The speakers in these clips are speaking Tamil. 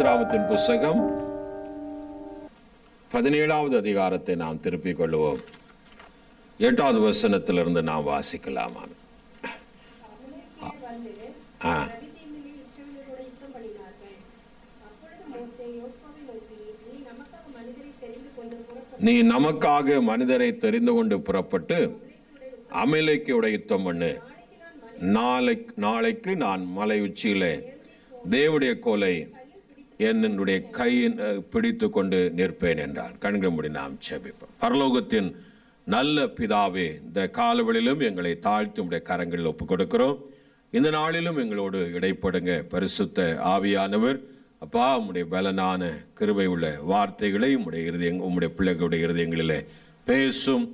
யாத்ராகமத்தின் புஸ்தகம் 17வது அதிகாரத்தை நாம் திருப்பிக் கொள்வோம். 8வது வசனத்திலிருந்து நாம் வாசிக்கலாம். நீ நமக்காக மனிதரை தெரிந்து கொண்டு புறப்பட்டு அமலேக்கியோட யுத்தம் பண்ணு. நாளைக்கு நான் மலை உச்சியிலே தேவனுடைய கோலை என்னுடைய கையின் பிடித்து கொண்டு நிற்பேன் என்றான். கண்கள் மூடி நாம் ஜெபிப்போம். பரலோகத்தின் நல்ல பிதாவே, இந்த காலவெளியிலும் எங்களை தாழ்த்தி உடைய கரங்களில் ஒப்புக் கொடுக்கிறோம். இந்த நாளிலும் எங்களோடு இடைப்படுங்க. பரிசுத்த ஆவியானவர் அப்பா, உம்முடைய பலனான கிருபை உள்ள வார்த்தைகளை உம்முடைய பிள்ளைகளுடைய இருதயங்களிலே பேசும்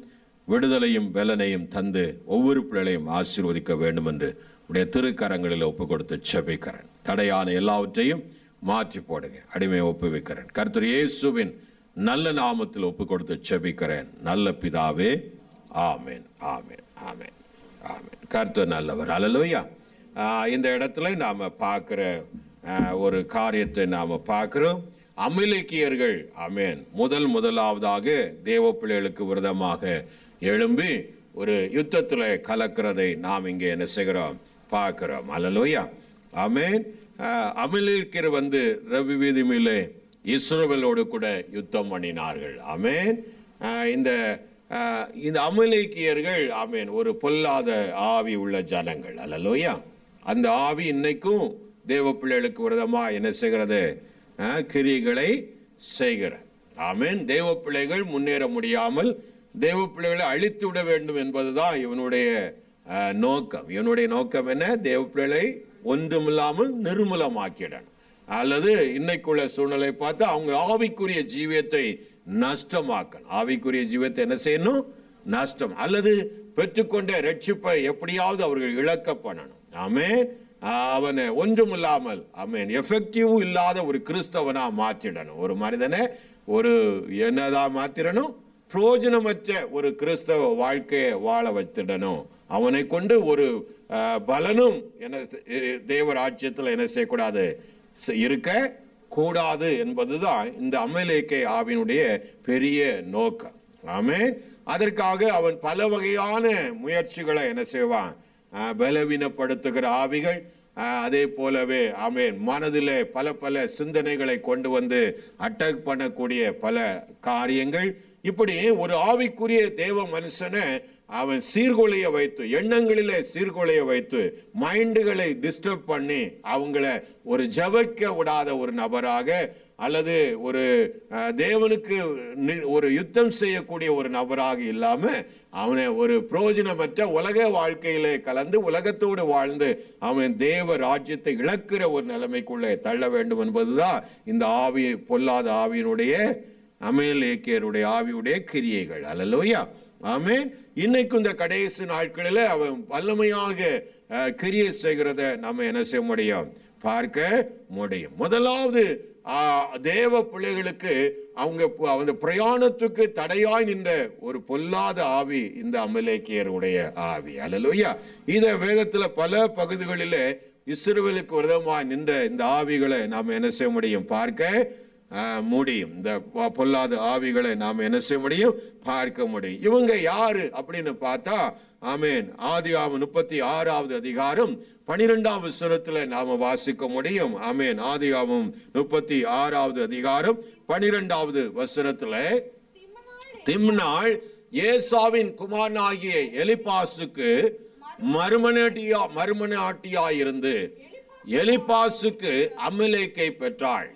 விடுதலையும் பலனையும் தந்து ஒவ்வொரு பிள்ளைகளையும் ஆசீர்வதிக்க வேண்டும் என்று உடைய திருக்கரங்களில் ஒப்பு கொடுத்து ஜெபிக்கிறேன். தடையான எல்லாவற்றையும் மாற்றி போடுங்க. அடிமையை ஒப்புவிக்கிறேன். கர்த்தர் இயேசுவின் நல்ல நாமத்தில் ஒப்பு கொடுத்து ஜெபிக்கிறேன். நல்ல பிதாவே, ஆமென், ஆமென், ஆமென், ஆமென். கர்த்தர் நல்லவர். அல்லேலூயா. இந்த இடத்துல நாம பார்க்கிற ஒரு காரியத்தை நாம பார்க்கிறோம். அமலேக்கியர்கள் ஆமென் முதலாவதாக தேவ பிள்ளைகளுக்கு விரோதமாக எழும்பி ஒரு யுத்தத்தில் கலக்கிறதை நாம் இங்கே என்ன செய்கிறோம், பார்க்கிறோம். அல்லேலூயா. ஆமென். அமலேக்கியர் ரவி வீதி மேலே இஸ்ரவேலோடு கூட யுத்தம் பண்ணினார்கள். ஆமென். இந்த அமலேக்கியர்கள் ஆமென் ஒரு பொல்லாத ஆவி உள்ள ஜனங்கள். அல்லேலூயா. அந்த ஆவி இன்னைக்கும் தேவ பிள்ளைகளுக்கு விரோதமா என்ன செய்கிறது, கிரியைகளை செய்கிற. ஆமென். தேவ பிள்ளைகள் முன்னேற முடியாமல் தேவ பிள்ளைகளை அழித்து விட வேண்டும் என்பதுதான் இவனுடைய நோக்கம். இவனுடைய நோக்கம் என்ன? தேவ பிள்ளைகளை ஒன்றுமில்லாமல் நிர்மூலமாக்கிடணும். அல்லது இன்னைக்குள்ள சூழ்நிலை பார்த்து அவங்க ஆவிக்குரிய ஜீவியத்தை நஷ்டமாக்கணும். ஆவிக்குரிய ஜீவியத்தை என்ன செய்யணும்? நஷ்டம். அல்லது பெற்றுக்கொண்ட ரட்சிப்பை எப்படியாவது அவர்கள் இழக்க பண்ணணும். ஆமென். அவனை ஒன்றுமில்லாமல் ஆமென் எஃபெக்டிவ் இல்லாத ஒரு கிறிஸ்தவனா மாற்றிடணும். ஒரு மனிதனை ஒரு என்னதான் மாத்திரணும்? பிரயோஜனமற்ற ஒரு கிறிஸ்தவ வாழ்க்கையை வாழ வச்சிடணும். அவனை கொண்டு ஒரு பலனும் என்ன தேவராஜ்யத்தில் என்ன செய்யக்கூடாது, இருக்க கூடாது என்பதுதான் இந்த அமலேக்கிய ஆவியினுடைய பெரிய நோக்கம். ஆமென். அதற்காக அவன் பல வகையான முயற்சிகளை என்ன செய்வான், பலவீனப்படுத்துகிற ஆவிகள். அதே போலவே ஆமென் மனதிலே பல சிந்தனைகளை கொண்டு அட்டாக் பண்ணக்கூடிய பல காரியங்கள். இப்படி ஒரு ஆவிக்குரிய தேவ மனுஷனை அவன் சீர்குலைய வைத்து, எண்ணங்களிலே சீர்குலைய வைத்து, மைண்டுகளை டிஸ்டர்ப் பண்ணி அவங்கள ஒரு ஜெபிக்க விடாத ஒரு நபராக, அல்லது ஒரு தேவனுக்கு ஒரு யுத்தம் செய்யக்கூடிய ஒரு நபராக இல்லாம அவனை ஒரு பிரயோஜனமற்ற உலக வாழ்க்கையிலே கலந்து உலகத்தோடு வாழ்ந்து அவன் தேவ ராஜ்யத்தை இழக்கிற ஒரு நிலைமைக்குள்ளே தள்ள வேண்டும் என்பதுதான் இந்த ஆவி, பொல்லாத ஆவியினுடைய அமலேக்கியருடைய ஆவியுடைய கிரியைகள். அல்லேலூயா. ஆமென். இன்னைக்கும் இந்த கடைசி நாட்களில் அவன் வல்லமையாக கிரியை செய்கிறத நம்ம என்ன செய்ய முடியும், பார்க்க முடியும். முதலாவது தேவ பிள்ளைகளுக்கு அவங்க பிரயாணத்துக்கு தடையாய் நின்ற ஒரு பொல்லாத ஆவி இந்த அமலேக்கியருடைய ஆவி. அல்லேலூயா. இத வேதத்துல பல பகுதிகளிலே இஸ்ரவேலுக்கு விரோதமாய் நின்ற இந்த ஆவிகளை நாம் என்ன செய்ய முடியும், பார்க்க முடியும். இந்த பொல்லாத ஆவிகளை நாம் என்ன செய்ய முடியும், பார்க்க முடியும். இவங்க யாரு அப்படின்னு பார்த்தா ஆமென் ஆதியாகமம் 36வது அதிகாரம் 12வது வசனத்துல நாம வாசிக்க முடியும். ஆமென். ஆதியாகமம் 36வது அதிகாரம் 12வது வசனத்துல, திம்னாள் ஏசாவின் குமாரனாகிய எலிப்பாசுக்கு மறுமனையாட்டியாயிருந்து எலிப்பாசுக்கு அமலேக்கை பெற்றாள்.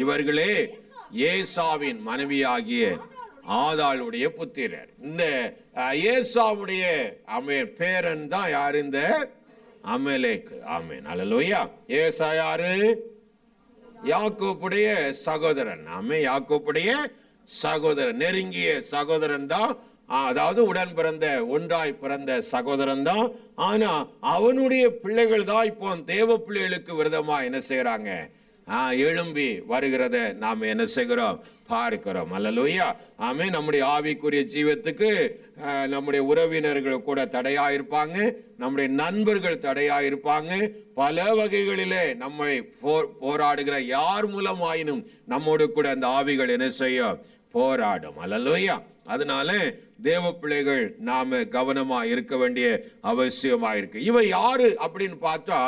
இவர்களே ஏசாவின் மனைவியாகிய ஆதாளுடைய புத்திரர். இந்த ஏசாவுடைய பேரன் தான் யாரு, இந்த அமலேக்கு. ஆமென். அல்லேலூயா. ஏசா யாரு? யாக்கோபுடைய சகோதரன். ஆமென். யாக்கோபுடைய சகோதரன், நெருங்கிய சகோதரன் தான். அதாவது உடன் பிறந்த, ஒன்றாய் பிறந்த சகோதரன் தான். ஆனா அவனுடைய பிள்ளைகள் தான் இப்போ தேவ பிள்ளைகளுக்கு விரோதமா என்ன செய்யறாங்க, எழும்பி வருகிறத நாம் என்ன செய்கிறோம், பார்க்கிறோம். அல்லேலூயா. ஆமென். நம்முடைய ஆவிக்குரிய ஜீவத்துக்கு நம்முடைய உறவினர்கள் கூட தடையா இருப்பாங்க, நம்முடைய நண்பர்கள் தடையா இருப்பாங்க. பல வகைகளிலே நம்மை போராடுகிற யார் மூலமாயினும் நம்மோடு கூட அந்த ஆவிகள் என்ன செய்ய போராடும். அல்லேலூயா. அதனால தேவ பிள்ளைகள் நாம கவனமா இருக்க வேண்டிய அவசியமா இருக்கு. இவன் யாரு அப்படின்னு பார்த்தா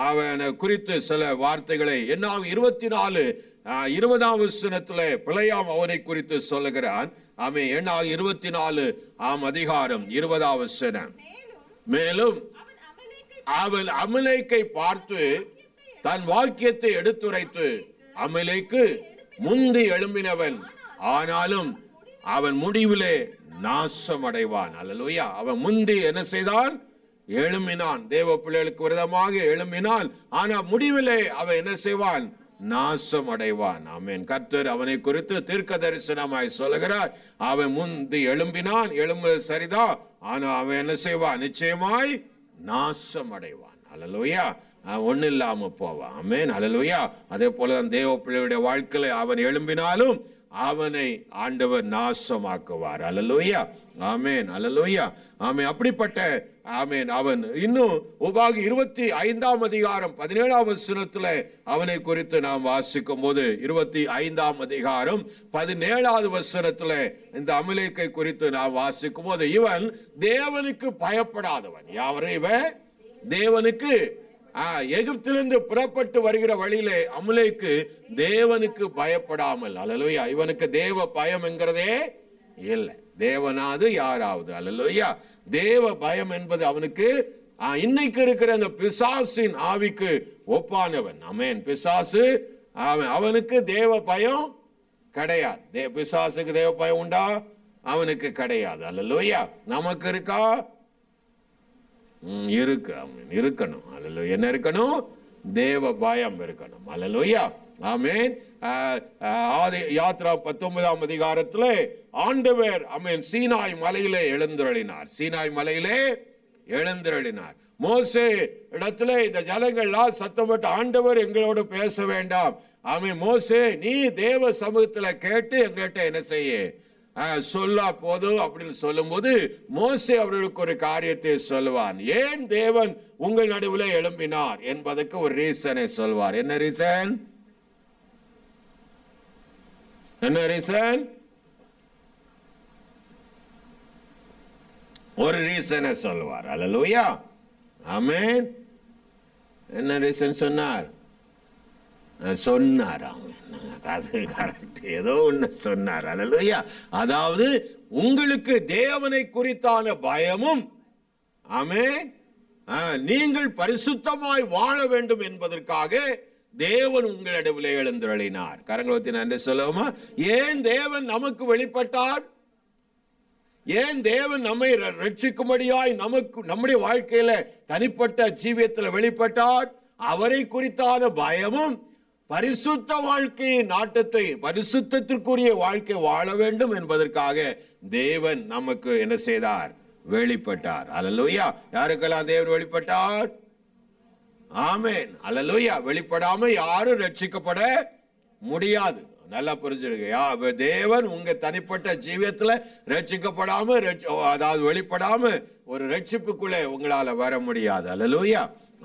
அவனை குறித்து சில வார்த்தைகளை என்ன 24:20 வசனத்துல பிழையாம் அவனை குறித்து சொல்லுகிறான். அவன் என்ன 24 அதிகாரம் 20 வசனம். மேலும் அவன் அமலேக்கை பார்த்து தன் வாக்கியத்தை எடுத்துரைத்து, அமலேக்கு முந்தி எழும்பினவன், ஆனாலும் அவன் முடிவிலே நாசம் அடைவான். அல்லேலூயா. அவன் முந்தி என்ன செய்தான்? எழும்பினான், தேவ பிள்ளைகளுக்கு விரோதமாக எழும்பினான். ஆனா முடிவிலே அவன் என்ன செய்வான்? நாசம் அடைவான். ஆமென். கர்த்தர் அவனை குறித்து தீர்க்க தரிசனமாய் சொல்லுகிறார். அவன் முந்தி எழும்பினான், எழும்புவது சரிதான், ஆனா அவன் என்ன செய்வான்? நிச்சயமாய் நாசம் அடைவான். அல்லேலூயா. ஒண்ணு இல்லாம போவான். ஆமென். அல்லேலூயா. அதே போலதான் தேவ பிள்ளையுடைய வாழ்க்கையில அவன் எழும்பினாலும் அவனை ஆண்டவர் நாசமாக்குவார். அல்லேலூயா. ஆமென். அல்லேலூயா. ஆமென். அப்படிப்பட்ட ஆமென் அவன் இன்னும் உபாகி 25 அதிகாரம் 17 வசனத்துல அவனை குறித்து நாம் வாசிக்கும் போது 25 அதிகாரம் 17 வசனத்துல இந்த அமலேக்கை குறித்து நாம் வாசிக்கும் போது இவன் தேவனுக்கு பயப்படாதவன். யாவரும் இவன் தேவனுக்கு எகிப்திலிருந்து புறப்பட்டு வருகிற வழியிலே அமலேக்கு தேவனுக்கு பயப்படாமல். அல்லேலூயா. இவனுக்கு தேவ பயம் என்கிறதே இல்லை. தேவனாவது யாராவது. அல்லேலூயா. தேவ பயம் என்பது அவனுக்கு இன்னைக்கு இருக்கிற அந்த பிசாசின் ஆவிக்கு ஒப்பானவன். ஆமென். பிசாசு அவனுக்கு தேவ பயம் கிடையாது. பிசாசுக்கு தேவ பயம் உண்டா? அவனுக்கு கிடையாது. அல்லேலூயா. நமக்கு இருக்கா? இருக்கு. இருக்கணும். அல்லேலூயா. என்ன இருக்கணும்? தேவ பயம் இருக்கணும். அல்லேலூயா. ஆமென். யாத்ரா 19 அதிகாரத்துல ஆண்டவர் ஆமென் சீனாய் மலையிலே எழுந்தருளினார். சீனாய் மலையிலே எழுந்தருளினார். மோசே இடத்துல இந்த ஜனங்கள்லாம் சத்தமிட்டு, ஆண்டவர் எங்களோடு பேச வேண்டாம். ஆமென். மோசே நீ தேவ சமூகத்துல கேட்டு எங்கிட்ட என்ன செய்ய சொல்லா போதும் அப்படின்னு சொல்லும் போது மோசே அவர்களுக்கு ஒரு காரியத்தை சொல்லுவான். ஏன் தேவன் உங்கள் நடுவில் எழும்பினார் என்பதற்கு ஒரு ரீசனை சொல்வார். என்ன ரீசன்? என்ன ரீசன்? ஒரு ரீசனை சொல்லுவார். அல்லேலூயா. ஆமென். என்ன ரீசன் சொன்னார்? சொன்னார். அது கரெக்ட். ஏதோ ஒண்ணு சொன்னார். அல்லேலூயா. அதாவது உங்களுக்கு தேவனை குறித்தான பயமும், ஆமென், நீங்கள் பரிசுத்தமாய் வாழ வேண்டும் என்பதற்காக தேவன் உங்களிடவிலே எழுந்தருளினார். கரங்களை நன்றி சொல்லுவோமா? ஏன் தேவன் நமக்கு வெளிப்பட்டார்? ஏன் தேவன் நம்மை ரட்சிக்கும்படியாய் நமக்கு நம்முடைய வாழ்க்கையில தனிப்பட்ட ஜீவியத்தில் வெளிப்பட்டார்? அவரை குறித்தான பயமும், பரிசுத்த வாழ்க்கையின் நாட்டத்தை, பரிசுத்தத்திற்குரிய வாழ்க்கை வாழ வேண்டும் என்பதற்காக தேவன் நமக்கு என்ன செய்தார்? வெளிப்பட்டார். அல்லேலூயா. யாருக்கெல்லாம் தேவன் வெளிப்பட்டார்? ஆமென். அல்லேலூயா. வெளிப்படாம யாரும் ரட்சிக்கப்பட முடியாது. நல்லா புரிஞ்சிருக்க. தேவன் உங்க தனிப்பட்ட ஜீவியத்துல ரட்சிக்கப்படாம, அதாவது வெளிப்படாம ஒரு ரட்சிப்புக்குள்ளே உங்களால வர முடியாது. அல்லேலூயா.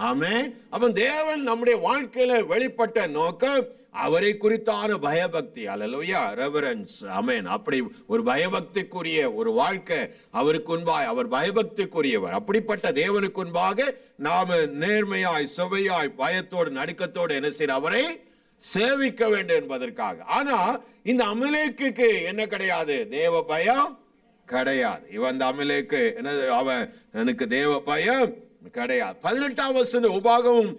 ஆமென். அப்ப தேவன் நம்முடைய வாழ்க்கையில வெளிப்பட்ட நோக்கம் அவரை குறித்தான பயபக்தி. அல்லேலூயா. ரெவரன்ஸ். ஆமென். அப்படி ஒரு பயபக்திக்குரிய ஒரு வாழ்க்கை அவருக்கு முன்பாய், அவர் பயபக்திக்குரியவர். அப்படிப்பட்ட தேவனுக்கு முன்பாக நாம நேர்மையாய், சுவையாய், பயத்தோடு, நடுக்கத்தோடு என்ன செய்ய அவரை சேவிக்க வேண்டும் என்பதற்காக. ஆனா இந்த அமலேக்குக்கு என்ன கிடையாது? தேவ பயம் கிடையாது. இவன் அமலேக்கு என்ன, அவன் எனக்கு தேவ பயம் கிடையாது. 18 வசனம் உபாகமும்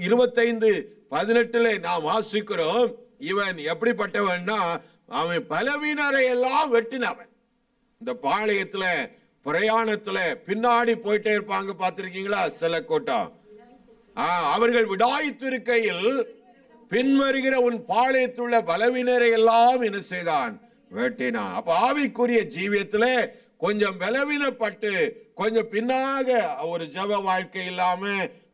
25:18 நாம் வாசிக்கிறோம். இவன் எப்படிப்பட்டவன்னா, அவன் பலவீனரை எல்லாம் வெட்டினவன். இந்த பாளையத்துல பிரயாணத்துல பின்னாடி போயிட்டே இருப்பாங்க, பார்த்திருக்கீங்களா? சில கூட்டம் அவர்கள் விடாய்த்திருக்கையில் பின்வருகிற உன் பாளையத்துள்ள பலவீனரை எல்லாம் என்ன செய்தான்? வெட்டினான். அப்ப ஆவிக்குரிய ஜீவியத்துல கொஞ்சம் பலவீனப்பட்டு, கொஞ்சம் பின்னாக ஒரு ஜெப வாழ்க்கை இல்லாம,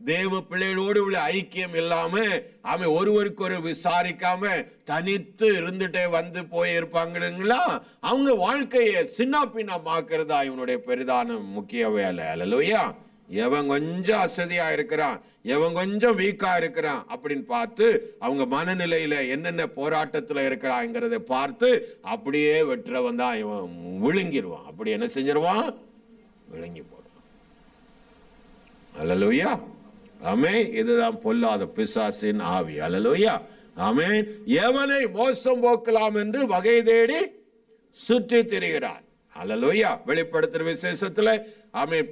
தேவ பிள்ளைகளோடு உள்ள ஐக்கியம் இல்லாம அவன் ஒருவருக்கு ஒரு விசாரிக்காம தனித்து இருந்துட்டே வந்து போய் இருப்பாங்களா, அவங்க வாழ்க்கையை சின்ன பின்னமாக்குறதா இவனுடைய பெரிதான முக்கிய வேலை. அல்லேலூயா. எவன் கொஞ்சம் அசதியா இருக்கிறான், எவன் கொஞ்சம் வீக்கா இருக்கிறான் அப்படின்னு பார்த்து அவங்க மனநிலையில என்னென்ன போராட்டத்துல இருக்கிறாங்கிறத பார்த்து அப்படியே வெட்டுறவன் தான் இவன் விழுங்கிடுவான். அப்படி என்ன செஞ்சிருவான்? விழுங்கி போடுவான். அல்லேலூயா. ஆமென். இதுதான் பொல்லாத பிசாசின் ஆவி. அல்லேலூயா. ஆமென். எவனை மோசம் போக்கலாம் என்று வகை தேடி சுற்றி திரிகிறான். அல்லேலூயா. வெளிப்படுத்துற விசேஷத்துல ஆமென்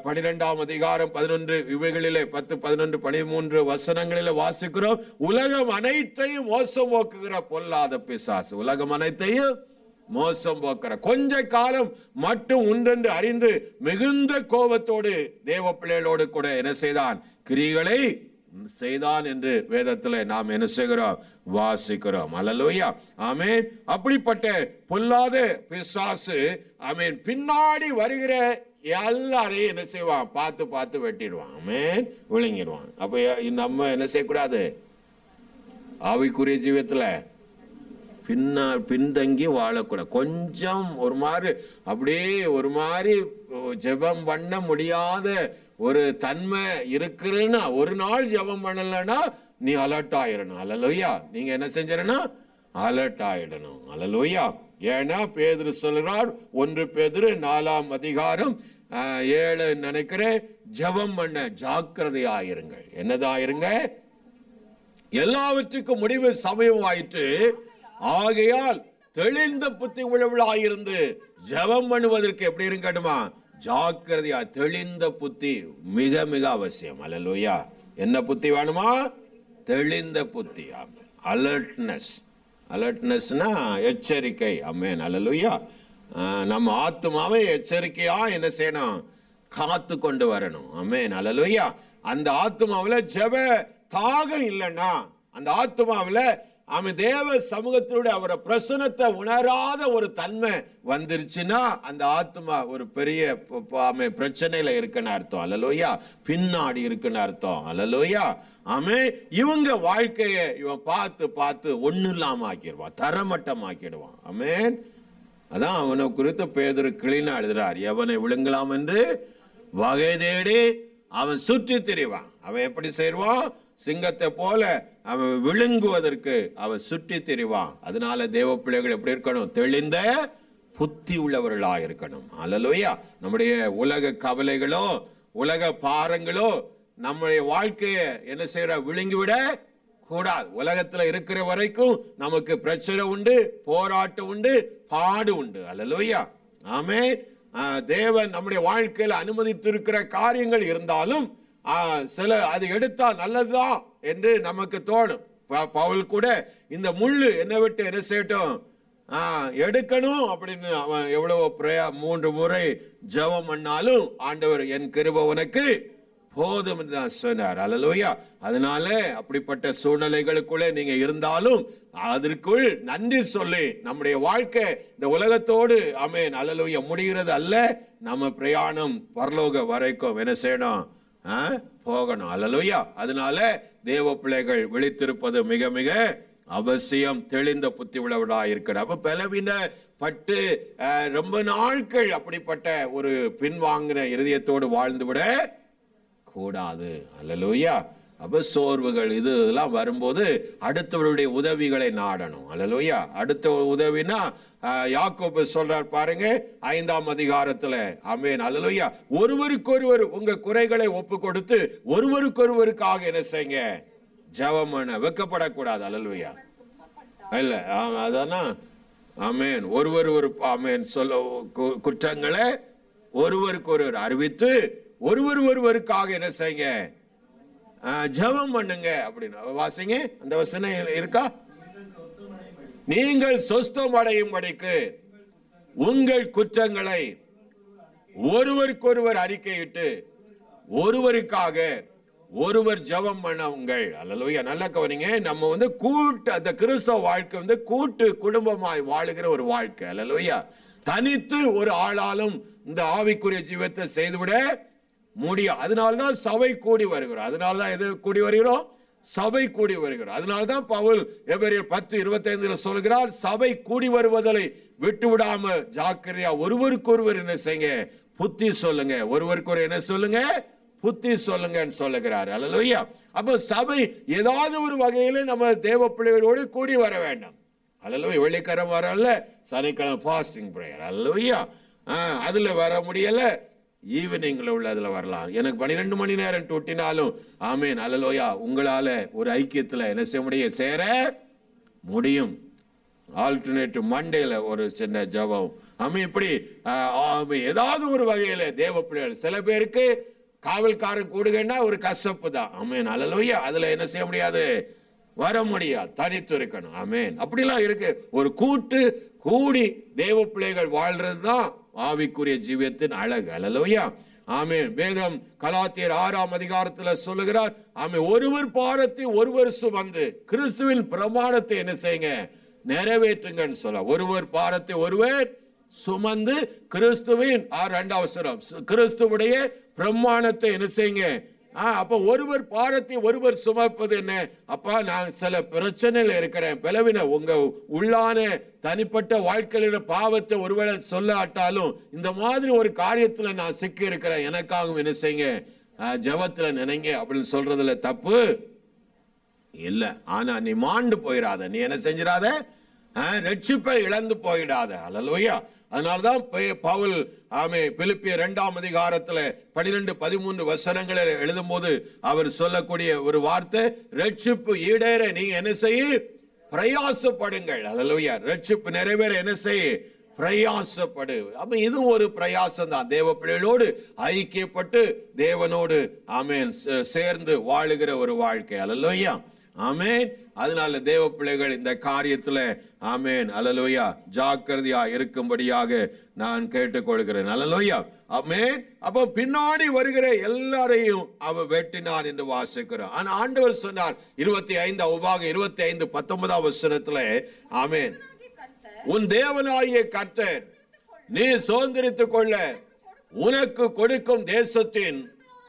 12ஆம் அதிகாரம் 11 இவைகளிலே 10, 11, 13 வசனங்களிலே வாசிக்கிறோம். உலகம் அனைத்தையும் மோசம் போக்குகிற பொல்லாத பிசாசு, உலகம் அனைத்தையும் மோசம் போக்குற, கொஞ்ச காலம் மட்டும் உண்டென்று அறிந்து மிகுந்த கோபத்தோடு தேவ பிள்ளைகளோடு கூட என்ன செய்தான்? கிரிகளை செய்தான் என்று வேதத்தில் நாம் என்ன செய்கிறோம்? வாசிக்கிறோம். அல்லேலூயா. ஆமென். அப்படிப்பட்ட பொல்லாத பிசாசு ஆமென் பின்னாடி வருகிற எல்லாரையும் என்ன செய்வான்? பார்த்து பார்த்து வெட்டிடுவான். ஆமென். விழுங்கிடுவான். அப்ப நம்ம என்ன செய்யக்கூடாது? ஆவிக்குரிய ஜீவியத்துல பின்தங்கி வாழக்கூடாது. கொஞ்சம் ஒரு மாதிரி அப்படியே ஒரு மாதிரி ஜெபம் பண்ண முடியாத ஒரு தன்மை இருக்குன்னு ஒரு நாள் ஜெபம் பண்ணலன்னா நீ அலர்ட் ஆயிடணும். அல்லேலூயா. நீங்க என்ன செஞ்சிடணும்? அலர்ட் ஆயிடணும். அல்லேலூயா. ஏன்னா பேதுரு சொல்றார், 1 பேதுரு 4ஆம் அதிகாரம் 7 நினைக்கிறேன், ஜெபம் பண்ண ஜாக்கிரதையாயிருங்கள். என்னதாயிருங்க? எல்லாவற்றுக்கும் முடிவு சமயம் ஆயிற்று, ஆகையால் தெளிந்த புத்தி உள்ளவளாயிருந்து ஜெபம் பண்ணுவதற்கு எப்படி இருக்கட்டுமா? ஜாக்கிரதையா. தெளிந்த புத்தி மிக மிக அவசியம். அல்லேலூயா. என்ன புத்தி வேணுமா? தெளிந்த புத்தி. அலர்ட்னஸ். அலர்ட்னஸ்னா எச்சரிக்கை. ஆமென். அல்லேலூயா. நம்ம ஆத்துமாவை எச்சரிக்கையா என்ன செய்யணும்? காத்து கொண்டு வரணும். ஆமென். அல்லேலூயா. அந்த ஆத்துமாவில ஜெப தாகம் இல்லைன்னா, அந்த ஆத்துமாவில அவன் தேவ சமூகத்தினுடைய அவரை பிரசனத்தை உணராத ஒரு தன்மை வந்துருச்சுன்னா அந்த ஆத்மா ஒரு பெரிய பிரச்சனையில இருக்குன்னு அர்த்தம். அல்லேலூயா. பின்னாடி இருக்குன்னு அர்த்தம். அல்லேலூயா. ஆமென். இவங்க வாழ்க்கையை இவன் பார்த்து பார்த்து ஒண்ணு இல்லாம ஆக்கிடுவான், தரமட்டம் ஆக்கிடுவான். ஆமென். அதான் அவனை குறித்து பேதுரு கிளீனா எழுதுறார், எவனை விழுங்கலாம் என்று வகை தேடி அவன் சுற்றி திரிவான். அவன் எப்படி செய்வான்? சிங்கத்தை போல அவன் விழுங்குவதற்கு அவன் சுற்றி திரிவான். அதனால தேவ பிள்ளைகள் எப்படி இருக்கணும்? தெளிந்த புத்தி உள்ளவர்களாக இருக்கணும். அல்லேலூயா. நம்முடைய உலக கவலைகளோ உலக பாரங்களோ நம்முடைய வாழ்க்கையை என்ன செய்யற? விழுங்கிவிட கூடாது. உலகத்துல இருக்கிற வரைக்கும் நமக்கு பிரச்சனை உண்டு, போராட்டம் உண்டு, பாடு உண்டு. அல்லேலூயா. ஆமென். தேவன் நம்முடைய வாழ்க்கையில அனுமதித்திருக்கிற காரியங்கள் இருந்தாலும் சில அது எடுத்தா நல்லதுதான் என்று நமக்கு தோணும். பவுல் கூட இந்த முள்ளு என்னை விட்டு என்ன செய்யட்டும் எடுக்கணும் அப்படின்னு அவன் எவ்வளவு 3 முறை ஜெபம் பண்ணாலும் ஆண்டவர் என் கிருபை உனக்கு போதும் என்று தான் சொன்னார். அல்லேலூயா. அதனால அப்படிப்பட்ட சூழ்நிலைகளுக்குள்ளே நீங்க இருந்தாலும் அதற்குள் நன்றி சொல்லி நம்முடைய வாழ்க்கை இந்த உலகத்தோடு ஆமென் அல்லேலூயா முடிகிறது அல்ல. நம்ம பிரயாணம் பரலோக வரைக்கும் என்ன செய்யணும்? போகணும். அல்லேலூயா. அதனால தேவ பிள்ளைகள் விழித்திருப்பது மிக மிக அவசியம். தெளிந்த புத்தி உள்ளவர்களாக இருக்கணும். அப்ப பலவீன பட்டு ரொம்ப நாட்கள் அப்படிப்பட்ட ஒரு பின்வாங்கின இருதயத்தோடு வாழ்ந்து விட கூடாது. அல்லேலூயா. அப்ப சோர்வுகள் இதெல்லாம் வரும்போது அடுத்தவருடைய உதவிகளை நாடணும். அல்லேலூயா. அடுத்த உதவினா யாக்கோபு சொல்றார் பாருங்க 5ஆம் அதிகாரத்துல. ஆமென். அல்லேலூயா. ஒருவருக்கொருவர் உங்க குறைகளை ஒப்பு கொடுத்து ஒருவருக்கொருவருக்காக என்ன செய்யுங்க? ஜெபம் பண்ண வெட்கப்படக்கூடாது. அல்லேலூயா. இல்ல அதானா ஆமென். ஒருவர் ஆமென் சொல்ல குற்றங்களை ஒருவருக்கொருவர் அறிவித்து ஒருவருக்காக என்ன செய்யுங்க? ஜெபம் பண்ணுங்க அப்படின்னு வாசிங்க. அந்த வசனம் இருக்கா? நீங்கள் சொஸ்தம் அடையும்படிக்கு உங்கள் குற்றங்களை ஒருவருக்கொருவர் அறிக்கையிட்டு ஒருவருக்காக ஒருவர் ஜெபம் பண்ணுங்கள். அல்லேலூயா. நல்லா கவனிங்க. நம்ம கூட்டு அந்த கிறிஸ்தவ வாழ்க்கை கூட்டு குடும்பமாய் வாழுகிற ஒரு வாழ்க்கை. அல்லேலூயா. தனித்து ஒரு ஆளாலும் இந்த ஆவிக்குரிய ஜீவத்தை செய்துவிட முடியும். அதனால்தான் சபை கூடி வருகிறோம். அதனால்தான் எது கூடி வருகிறோம்? சபை கூடி வருகிறோம். அதனால்தான் பவுல் எபிரேயர் 10:25 சொல்கிறார், சபை கூடி வருவதை விட்டு விடாம ஜாக்கிரதையா ஒருவருக்கு ஒருவர் என்ன செய்யுங்க? புத்தி சொல்லுங்க. ஒருவருக்கு ஒரு என்ன சொல்லுங்க? புத்தி சொல்லுங்கன்னு சொல்லுகிறார். அல்லேலூயா. அப்ப சபை ஏதாவது ஒரு வகையில நம்ம தேவ பிள்ளைகளோடு கூடி வர வேண்டும். அல்லேலூயா. வெள்ளிக்கிழமை வரல, சனிக்கிழமை ஃபாஸ்டிங் பிரேயர். அல்லேலூயா. அதுல வர முடியல, ஈவினிங்ல உள்ள அதுல வரலாம். எனக்கு 12 மணி நேரம் தொட்டினாலும் ஆமேன். அல்லேலூயா. உங்களால ஒரு ஐக்கியத்துல என்ன செய்ய முடியும்? சேர முடியும். ஆல்டர்னேட்டிவ் மண்டேல ஒரு சின்ன ஜபம். இப்படி ஏதாவது ஒரு வகையில தேவ பிள்ளைகள். சில பேருக்கு காவல்காரன் கூடுகன்னா ஒரு கசப்பு தான். ஆமேன். அல்லேலூயா. அதுல என்ன செய்ய முடியாது? வர முடியாது. தனித்து இருக்கணும். ஆமேன். அப்படிலாம் இருக்கு. ஒரு கூட்டு கூடி தேவ பிள்ளைகள் வாழ்றது தான் ஆவிக்குரிய ஜீவியத்தின் அழகு. அல்லேலூயா. ஆமென். வேதம் கலாத்தியர் 6ஆம் அதிகாரத்தில் சொல்லுகிறார், ஆமென், ஒருவர் பாரத்தை ஒருவர் சுமந்து கிறிஸ்துவின் பிரமாணத்தை என்ன செய்யுங்க? நிறைவேற்றுங்கன்னு சொல்ல. ஒருவர் பாரத்தை ஒருவர் சுமந்து கிறிஸ்துவின் 2வது வசனம், கிறிஸ்துவுடைய பிரமாணத்தை என்ன செய்யுங்க? அப்ப ஒருவர் பாரத்தை ஒருவர் சுமப்பது என்ன? அப்பா, நான் சில பிரச்சனையில இருக்கிறேன், பலவின உங்க உள்ளான தனிப்பட்ட வாழ்க்கையில பாவத்தை ஒருவேளை சொல்லாட்டாலும் இந்த மாதிரி ஒரு காரியத்துல நான் சிக்கி இருக்கிறேன், எனக்காகவும் என்ன செய்யுங்க? ஜெபத்துல நினைங்க அப்படின்னு சொல்றதுல தப்பு இல்ல. ஆனா நீ மாண்டு போயிடாத, நீ என்ன செஞ்சிடாத? ரட்சிப்பை இழந்து போயிடாத. அல்லேலூயா. அதனால்தான் பவுல் பிலிப்பியர் 2ஆம் அதிகாரத்துல 12-13 வசனங்களை எழுதும் போது அவர் சொல்லக்கூடிய ஒரு வார்த்தை, ரட்சிப்பு ஈடேற நீங்க என்ன செய்ய? பிரயாசப்படுங்கள். அல்லேலூயா. ரட்சிப்பு நிறைவேற என்ன செய்ய? பிரயாசப்படு. அப்ப இது ஒரு பிரயாசம் தான். தேவ பிள்ளைகளோடு ஐக்கியப்பட்டு தேவனோடு ஆமென் சேர்ந்து வாழுகிற ஒரு வாழ்க்கை. அல்லேலூயா. ஆமென். அதனால தேவ பிள்ளைகள் இந்த காரியத்துல ஆமென் அல்லேலூயா ஜாக்கிரதையா இருக்கும்படியாக நான் கேட்டுக்கொள்கிறேன். அல்லேலூயா. ஆமென். அப்ப பின்னாடி வருகிற எல்லாரையும் அவ வெட்டினான் என்று வாசிக்கிறோம். ஆனா ஆண்டவர் சொன்னார் 25:19 வசனத்துல, ஆமென், உன் தேவனாகிய கர்த்தர் நீ சுதந்தரித்துக் கொள்ள உனக்கு கொடுக்கும் தேசத்தின்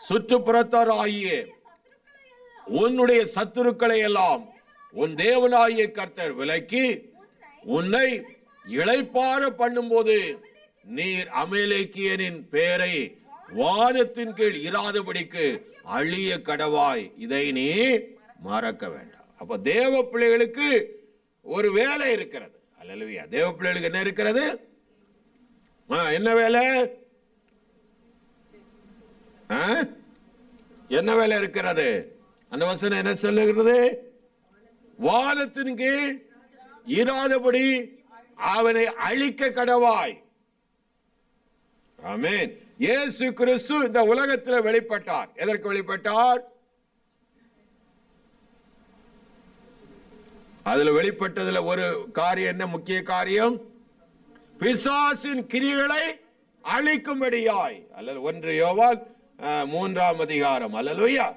சுற்றுப்புறத்தாராகிய உன்னுடைய சத்துருக்களை எல்லாம் உன் தேவனாகிய கர்த்தர் விலக்கி உன்னை இளைப்பாற பண்ணும் போது நீர் அமலேக்கியனின் பெயரை வானத்தின் கீழ் இராதபடிக்கு அழிய கடவாய். இதை நீ மறக்க வேண்டாம். அப்ப தேவ பிள்ளைகளுக்கு ஒரு வேலை இருக்கிறது. அல்லேலூயா. தேவ பிள்ளைகளுக்கு என்ன இருக்கிறது? என்ன வேலை? என்ன வேலை இருக்கிறது? அந்த வசனம் என்ன சொல்லுகிறது? வானத்தின் கீழ் இராதபடி அவனை அழிக்க கடவாய். ஆமென். இயேசு கிறிஸ்து இந்த உலகத்தில் வெளிப்பட்டார். எதற்கு வெளிப்பட்டார்? அதுல வெளிப்பட்டதுல ஒரு காரியம் என்ன? முக்கிய காரியம், பிசாசின் கிரியைகளை அழிக்கும்படியாய். அல்லது 1 யோவான் 3ஆம் அதிகாரம். அல்லேலூயா.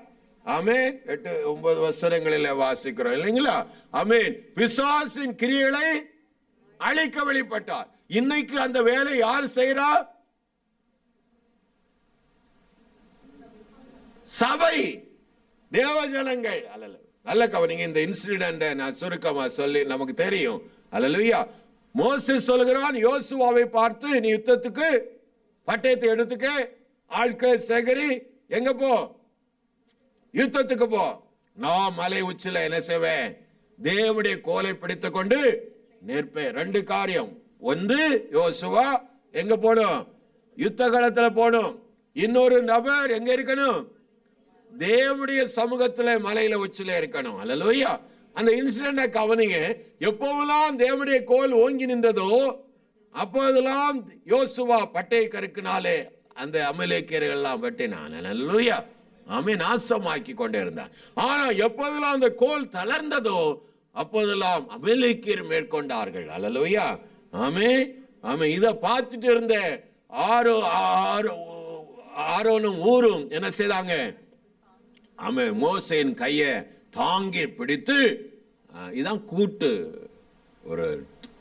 ஆமென். 8-9 வசனங்களில் வாசிக்கிறோம் இல்லைங்களா? ஆமென். பிசாசின் கிரியைகளை அழிக்க வெளிப்பட்டார். இன்னைக்கு அந்த வேலை யார் செய்யறா? சபை, தேவஜனங்கள். அல்ல, நல்ல கவனிங்க. இந்த இன்சிடென்ட் நான் சுருக்கமா சொல்லி நமக்கு தெரியும். அல்லேலூயா. மோசேஸ் சொல்கிறான் யோசுவாவை பார்த்து, நீ யுத்தத்துக்கு பட்டயத்தை எடுத்துக்க, ஆட்களை சேகரி, எங்க போ? யுத்தத்துக்கு போ. நான் மலை உச்சில என்ன செய்வேன்? தேவனுடைய கோலை பிடித்துக் கொண்டு நிற்பேன். 2 காரியம். ஒன்று, யோசுவா எங்க போகணும்? யுத்த காலத்துல போகணும். இன்னொரு நபர் எங்க இருக்கணும்? தேவனுடைய சமூகத்துல மலையில உச்சில இருக்கணும். அல்லேலூயா. அந்த இன்சிடென்ட கவனிங்க. எப்போவெல்லாம் தேவனுடைய கோல் ஓங்கி நின்றதோ அப்போதெல்லாம் யோசுவா பட்டய கருக்கினாலே அந்த அமலேக்கியர்கள் எல்லாம் வெட்டினான். அல்லேலூயா. ஆமென். நாசமாக்கி கொண்டே இருந்தான். ஆனா எப்போதெல்லாம் அந்த கோல் தளர்ந்ததோ அப்போதெல்லாம் அமலேக்கியர் மேற்கொண்டார்கள். அல்லேலூயா. ஆமென். ஆமென். இத பார்த்துட்டு இருந்த ஆரோனும் ஊரும் என்ன செய்தாங்க? ஆமென். மோசேயின் கையை தாங்கி பிடித்து, இதான் கூட்டு ஒரு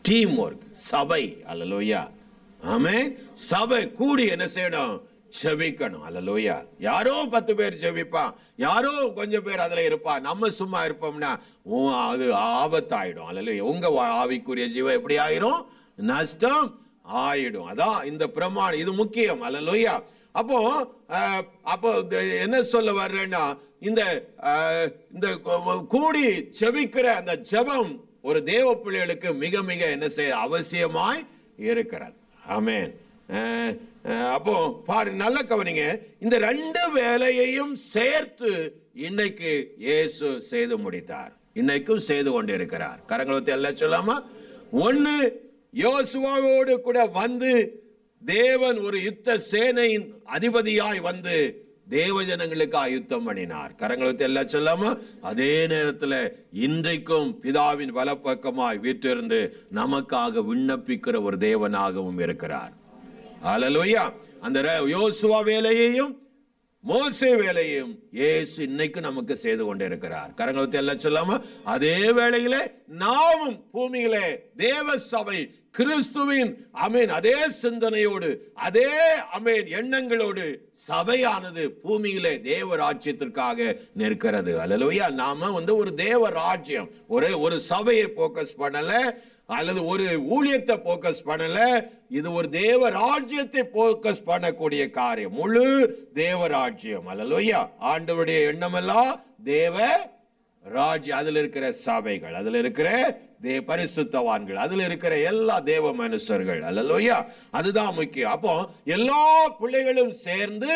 டீம் ஒர்க், சபை. அல்லேலூயா. ஆமென். சபை கூடி என்ன செய்யணும்? செபிக்கணும். அல்லேலூயா. யாரோ 10 பேர் செபிப்பான், யாரோ கொஞ்சம் பேர் அதுல இருப்பான். நம்ம சும்மா இருப்போம்னா அது ஆபத்தாயிடும். அல்லேலூயா. உங்க ஆவிக்குரிய ஜீவன் எப்படி ஆயிரும்? நஷ்டம் ஆயிடும். அதான் இந்த பிரமாணம், இது முக்கியம். அல்லேலூயா. அப்போ என்ன சொல்ல வர்றேன்னா, இந்த கூடி செபிக்கிற அந்த ஜெபம் ஒரு தேவ பிள்ளைகளுக்கு மிக மிக என்ன செய்ய அவசியமாய் இருக்கிறது. ஆமென். அப்போ பாரு, நல்ல கவனிங்க. இந்த 2 வேலையையும் சேர்த்து இன்னைக்கு இயேசு செய்து முடித்தார், இன்னைக்கும் செய்து கொண்டிருக்கிறார். கரங்களை எல்லாம் சொல்லாமா? ஒன்னு, யோசுவாவோடு கூட வந்து தேவன் ஒரு யுத்த சேனையின் அதிபதியாய் வந்து தேவ ஜனங்களுக்காக யுத்தம் பண்ணினார். கரங்களை எல்லாம் சொல்லாமா? அதே நேரத்தில் இன்றைக்கும் பிதாவின் வலப்பக்கமாய் வீற்றிருந்து நமக்காக விண்ணப்பிக்கிற ஒரு தேவனாகவும் இருக்கிறார். அல்லேலூயா. அந்த யோசுவா வேலையையும் மோசே வேலையும் இயேசு இன்னைக்கு நமக்கு செய்து கொண்டிருக்கிறார். கரங்களை எல்லாம் சொல்லாம, அதே வேளையிலே நாமும் பூமியிலே தேவ சபை கிறிஸ்துவின் ஆமென் அதே சிந்தனையோடு அதே ஆமென் எண்ணங்களோடு சபையானது பூமியிலே தேவ ராஜ்யத்திற்காக நிற்கிறது. அல்லேலூயா. நாம ஒரு தேவ ராஜ்யம், ஒரு சபையை போக்கஸ் பண்ணல, அல்லது ஒரு ஊழியத்தை போக்கஸ் பண்ணல. இது ஒரு தேவ ராஜ்யத்தை போக்கஸ் பண்ணக்கூடிய காரியம், முழு தேவ ராஜ்யம். அல்லேலூயா. ஆண்டவருடைய எண்ணமெல்லாம் தேவ ராஜ்யம். அதுல இருக்கிற சபைகள், அதுல இருக்கிற பரிசுத்தவான்கள், அதுல இருக்கிற எல்லா தேவ மனுஷர்கள். அல்லேலூயா. அதுதான் முக்கியம். அப்போ எல்லா பிள்ளைகளும் சேர்ந்து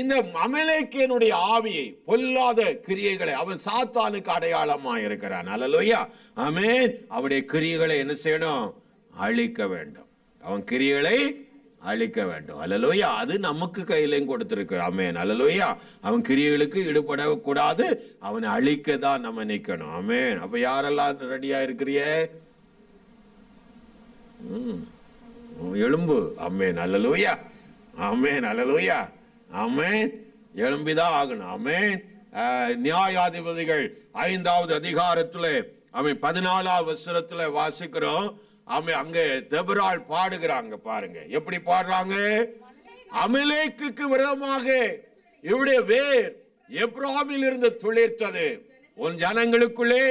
இந்த அமலேக்கியனுடைய ஆவியை, பொல்லாத கிரியைகளை, அவன் சாத்தானுக்கு அடையாளமா இருக்கிறான். அல்லேலூயா. ஆமென். அவனுடைய கிரியைகளை என்ன செய்யணும்? அழிக்க வேண்டும். அவன் கிரியைகளை அழிக்க வேண்டும். அல்லேலூயா. அது நமக்கு கையிலையும் கொடுத்திருக்கு. ஆமென். அல்லேலூயா. அவன் கிரியைகளுக்கு ஈடுபடக்கூடாது, அவனை அழிக்க தான் நம்ம நிக்கணும். ஆமென். அப்ப யாரெல்லாம் ரெடியா இருக்கிறிய? எழும்பு. ஆமென். அல்லேலூயா. ஆமென். அல்லேலூயா. ஆமென். எழும்பிதான் ஆகணும். ஆமென். நியாயாதிபதிகள் 5வது அதிகாரத்துல 14வது வசனத்துல வாசிக்கிறோம். அங்க தெபராள் பாடுகிறாங்க. பாருங்க எப்படி பாடுறாங்க. அமலேக்குக்கு விரோதமாக இவருடைய வேர் எப்ராமில் இருந்து துளிர்த்தது, உன் ஜனங்களுக்குள்ளே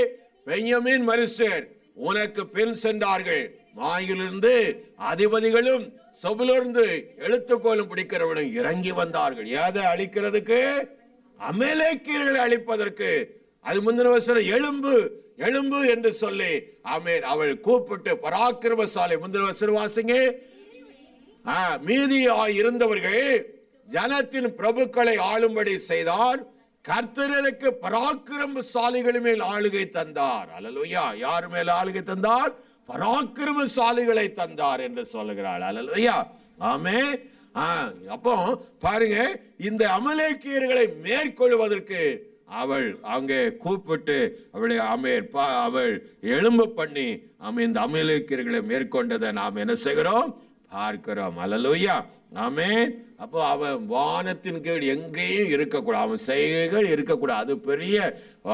பென்யமீன் மனுஷர் உனக்கு பின் சென்றார்கள், மாயிலிருந்து அதிபதிகளும் சொபிலிருந்து எழுத்துக்கோலும் பிடிக்கிறவனும் இறங்கி வந்தார்கள். எதை அழிக்கிறதுக்கு? அமலேக்கியர்களை அழிப்பதற்கு. அது முந்தின வசனம், எழும்பு எழும்பு என்று சொல்லி ஆமென் அவள் கூப்பிட்டு பராக்கிரமசாலி. முந்தின வசனம் வாசிங்க. மீதியாய் இருந்தவர்கள் ஜனத்தின் பிரபுக்களை ஆளும்படி செய்தார், கர்த்தருக்கு பராக்கிரமசாலிகள் மேல் ஆளுகை தந்தார். அல்லேலூயா. யார் மேல் ஆளுகை தந்தார்? பராக்கிரமசாலிகளை தந்தார் என்று சொல்லுகிறாள். அல்லேலூயா. ஆமென். அப்போ பாருங்க, இந்த அமலேக்கியர்களை மேற்கொள்வதற்கு அவள் அங்கே கூப்பிட்டு அவள் எழும்பு பண்ணி இந்த அமலேக்கியர்களை மேற்கொண்டதை நாம் என்ன செய்கிறோம்? பார்க்கிறோம். அல்லேலூயா. ஆமென். அப்போ அவன் வானத்தின் கீழ் எங்கேயும் இருக்கக்கூடாது, அவன் செய்கைகள் இருக்கக்கூடாது. அது பெரிய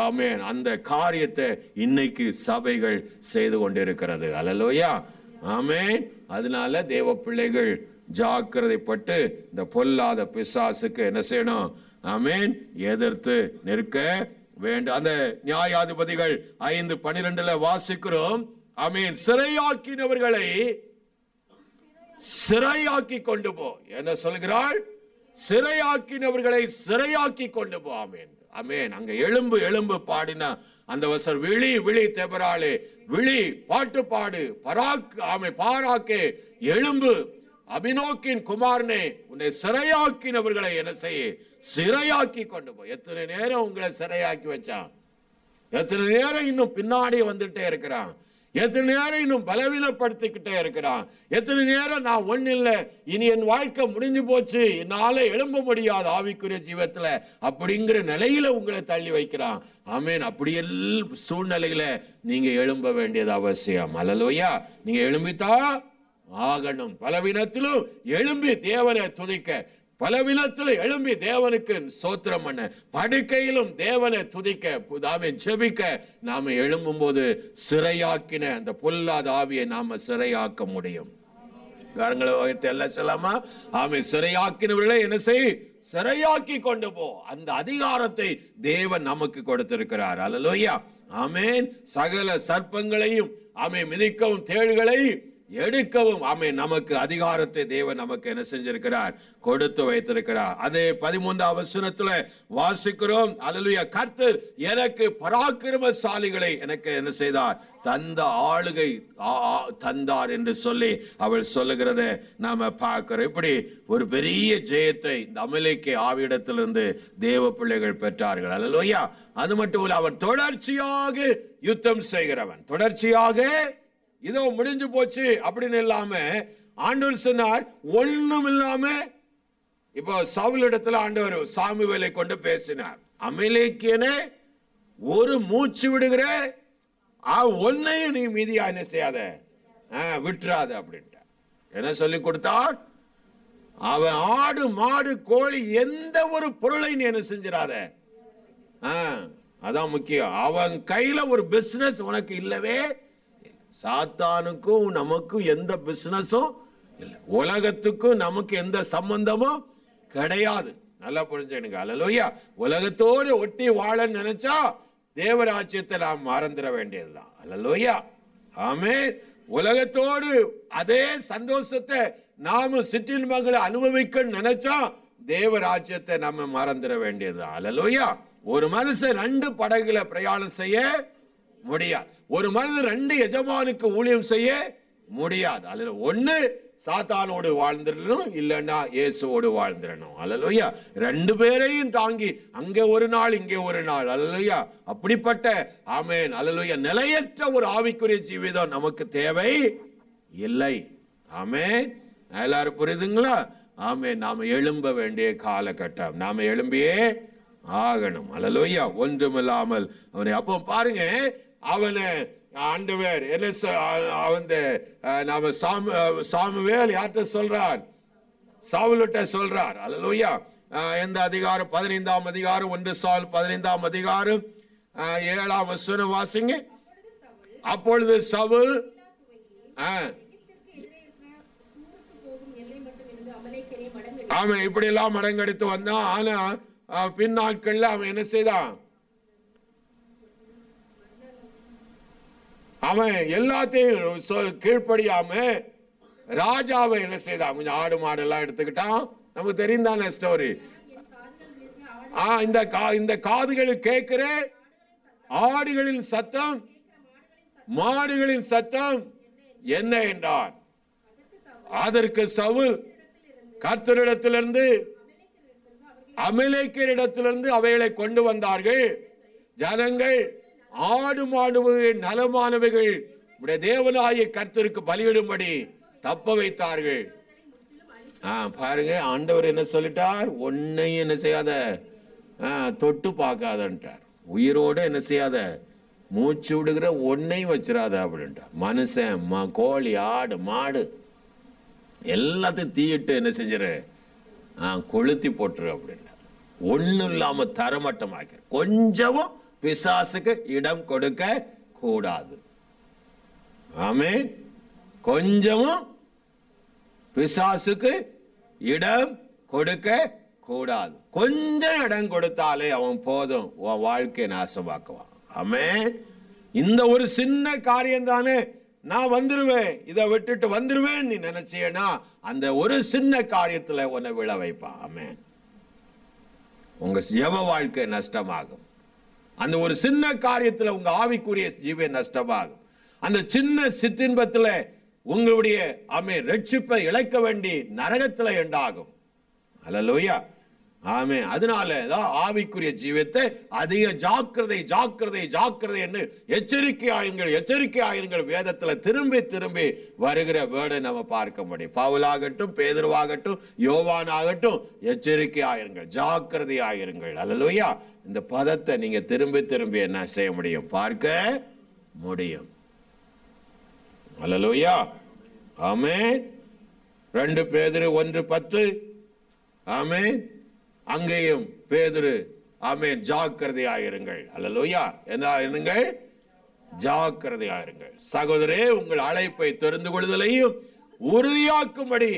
ஆமென் அந்த காரியத்தை இன்னைக்கு சபைகள் செய்து கொண்டிருக்கிறது. அல்லேலூயா. ஆமென். அதனால தேவ பிள்ளைகள் ஜாக்கிரதைப்பட்டு இந்த பொல்லாத பிசாசுக்கு என்ன செய்யணும்? ஆமென் எதிர்த்து நிற்க வேண்டும். அந்த நியாயாதிபதிகள் 5:12 வாசிக்கிறோம். ஆமென். சிறையாக்கினவர்களை சிறையாக்கி கொண்டு போ. என்ன சொல்கிறாள்? சிறையாக்கினவர்களை சிறையாக்கி கொண்டு போ. ஆமென். ஆமென். அங்க எழும்பு எழும்பு பாடினா அந்த வசனம், விழி விழி தெபராளே, விழி பாட்டு பாடு, பாராக்கே எழும்பு, அபினோக்கின் குமாரனே, உன்னை சிறையாக்கினவர்களை என்ன செய்ய? சிறையாக்கி கொண்டு போ. எத்தனை நேரம் உங்களை சிறையாக்கி வச்சான்? எத்தனை நேரம் இன்னும் பின்னாடி வந்துட்டே இருக்கிறான்? எத்தனை நேரம் இன்னும் பலவீனப்படுத்திக்கிட்டே இருக்கிறான்? எத்தனை நேரம் நான் ஒண்ணு இல்லை, இனி என் வாழ்க்கை முடிஞ்சு போச்சு, என்னால எழும்ப முடியாது ஆவிக்குரிய ஜீவத்துல அப்படிங்கிற நிலையில உங்களை தள்ளி வைக்கிறான். ஆமென். அப்படியெல்லாம் சூழ்நிலையில நீங்க எழும்ப வேண்டியது அவசியம். அல்லேலூயா. நீங்க எழும்பித்தா ஆகணும். பலவீனத்திலும் எழும்பி தேவனை துதிக்க, பலவீனத்தில் எழும்பி தேவனுக்கு ஸ்தோத்திரம் பண்ண, படுக்கையிலும் தேவனை துதிக்க, ஜெபிக்க நாம எழும்பும் போது சிறையாக்கின அந்த பொல்லாத ஆவியை நாம சிறையாக்க முடியும். கரங்களை உயர்த்தி எல்லாம் சொல்லாமா? ஆமே. சிறையாக்கினவர்களை என்ன செய்? சிறையாக்கி கொண்டு போ. அந்த அதிகாரத்தை தேவன் நமக்கு கொடுத்திருக்கிறார். அல்லேலூயா. ஆமென். சகல சர்ப்பங்களையும் ஆமே மிதிக்கவும் தேள்களை எடுக்கவும் ஆமே நமக்கு அதிகாரத்தை தேவன் நமக்கு என்ன செஞ்சிருக்கிறார்? கொடுத்து வைத்திருக்கிறார். அதே 13ஆம் வசனத்துல வாசிக்கிறோம். அல்லேலூயா. கர்த்தர் எனக்கு பராக்கிரமசாலிகளை எனக்கு என்ன செய்தார்? தந்த ஆளுகை தந்தார் என்று சொல்லி அவள் சொல்லுகிறத நாம பார்க்கிறோம். இப்படி ஒரு பெரிய ஜெயத்தை இந்த அமலேக்கு ஆவியிடத்திலிருந்து தேவ பிள்ளைகள் பெற்றார்கள். அல்லேலூயா. அது மட்டும் இல்ல, அவர் தொடர்ச்சியாக யுத்தம் செய்கிறவன். தொடர்ச்சியாக இதோ முடிஞ்சு போச்சு அப்படின்னு இல்லாம ஆண்டவர் சொன்னார், ஒண்ணும் இல்லாம இப்போ சவுல் இடத்துல ஆண்டவர் சாமுவேலை கொண்டு பேசினார். அமலேக்கியனே, ஒரு மூச்சு விடுகிற ஒன்னையும் நீ மீதியா என்ன செய்யாத, விட்டுறாத அப்படின்ட்டு என்ன சொல்லி கொடுத்தார்? அவன் ஆடு மாடு கோழி எந்த ஒரு பொருளை நீ என்ன செஞ்சிடாத. அதான் முக்கியம். அவன் கையில ஒரு பிசினஸ் உனக்கு இல்லவே. சாத்தானுக்கும் நமக்கும் எந்த பிசினஸும் இல்லை. உலகத்துக்கும் நமக்கு எந்த சம்பந்தமும் கிடையாது. நல்லா புரிஞ்சுங்க. அல்லேலூயா. உலகத்தோடு ஒட்டி வாழ நினைச்சா தேவராஜ்யத்தை நாம் மறந்துட வேண்டியதுதான். அல்லேலூயா. ஆமென். உலகத்தோடு அதே சந்தோஷத்தை நாம சிற்றின்பங்களை அனுபவிக்க நினைச்சா தேவராஜ்யத்தை நம்ம மறந்துட வேண்டியதுதான். அல்லேலூயா. ஒரு மனுஷன் 2 படகுல பிரயாணம் செய்ய முடியாது. ஒரு மனிதன் 2 எஜமானுக்கு ஊழியம் செய்ய முடியாது. அதுல ஒண்ணு சாத்தானோடு வாழ்ந்துடணும், இல்லன்னா இயேசுவோடு வாழ்ந்துடணும். அல்லேலூயா. 2 பேரையும் தாங்கி அங்கே ஒரு நாள் இங்கே ஒரு நாள். அல்லேலூயா. அப்படிப்பட்ட ஆமென் அல்லேலூயா நிலையற்ற ஒரு ஆவிக்குரிய ஜீவிதம் நமக்கு தேவை இல்லை. ஆமென். எல்லாரும் புரியுதுங்களா? ஆமென். நாம எழும்ப வேண்டிய காலகட்டம். நாம எழும்பியே ஆகணும். அல்லேலூயா. ஒன்றுமில்லாமல் அவனை அப்போ பாருங்க, அவனை ஆண்டவர் என்ன நாம சாமுவேல் யார்கிட்ட சொல்றார்? சவுல்கிட்ட சொல்றார். அல்லேலூயா. எந்த அதிகாரம்? 15ஆம் அதிகாரம் 1 சாமுவேல் 15ஆம் அதிகாரம் 7ஆம் வசனம் வாசிங்க. அப்பொழுது சவுல் அவன் இப்படி எல்லாம் மடங்கெடுத்து வந்தான். ஆனா பின்னாட்கள்ல அவன் என்ன செய்தான்? அவன் எல்லாத்தையும் கீழ்ப்படியாம ராஜாவை என்ன செய்தான்? கொஞ்சம் ஆடு மாடு எல்லாம் எடுத்துக்கிட்டான். நமக்கு தெரியும் தானே ஸ்டோரி. இந்த காதுகளில் கேட்கிற ஆடுகளின் சத்தம் மாடுகளின் சத்தம் என்ன என்றான். அதற்கு சவுல் கர்த்தரிடத்திலிருந்து அமலேக்கியரிடத்திலிருந்து அவைகளை கொண்டு வந்தார்கள். ஜனங்கள் ஆடு மாடுகள் நலமானவைகள் உடைய தேவனாகிய கர்த்தருக்கு பலியிடும்படி தப்ப வைத்தார்கள். பாருங்க, ஆண்டவர் என்ன சொல்லிட்டார்? ஒன்னையும் என்ன செய்யாத, தொட்டு பார்க்காதன்ட்டார். உயிரோடு என்ன செய்யாத, மூச்சு விடுகிற ஒன்னையும் வச்சிடாத அப்படின்ட்டார். மனுஷன் கோழி ஆடு மாடு எல்லாத்தையும் தீயிட்டு என்ன செஞ்சிரு, கொளுத்தி போட்டுரு அப்படின்ட்டார். ஒன்னும் இல்லாம தரமட்டமாக்க, கொஞ்சமும் பிசாசுக்கு இடம் கொடுக்க கூடாது. ஆமென். கொஞ்சமும் பிசாசுக்கு இடம் கொடுக்க கூடாது. கொஞ்சம் இடம் கொடுத்தாலே அவன் போதும், உன் வாழ்க்கையை நாசமாக்குவான். ஆமென். இந்த ஒரு சின்ன காரியம் தானே, நான் வந்துருவேன், இதை விட்டுட்டு வந்துருவேன் நீ நினைச்சேனா அந்த ஒரு சின்ன காரியத்துல உன்னை விழ வைப்பான். ஆமென். உங்க ஜெப வாழ்க்கை நஷ்டமாகும். அந்த ஒரு சின்ன காரியத்துல உங்க ஆவிக்குரிய ஜீவன் நஷ்டமாகும். அந்த சின்ன சிற்றின்பத்துல உங்களுடைய ரட்சிப்பை இழக்க வேண்டி நரகத்துல எண்டாகும். அல்லேலூயா. ஆமே. அதனால ஆவிக்குரிய ஜீவத்தை அதிக ஜாக்கிரதை ஜாக்கிரதை ஜாக்கிரதை என்று எச்சரிக்கையாயிருங்கள் வேதத்துல திரும்பி திரும்பி வருகிற வேர்டை நம்ம பார்க்க முடியும். பவுலாகட்டும், பேதுருவாகட்டும், யோவான் ஆகட்டும், எச்சரிக்கையாயிருங்கள், ஜாக்கிரதையாயிருங்கள். அல்லேலூயா. இந்த பதத்தை நீங்க திரும்பி திரும்பி என்ன செய்ய முடியும்? பார்க்க முடியும். அல்லேலூயா. ஆமென். 2 பேதுரு 1:10. ஆமென். அங்கேயும் பேதுரு ஆமென் ஜாக்கிரதையாயிருங்கள். அல்லேலூயா. என்ன இருங்கள்? ஜாக்கிரதையாயிருங்கள். சகோதரே, உங்கள் அழைப்பை தெரிந்து கொள்ளுதலையும் உறுதியாக்கும்படி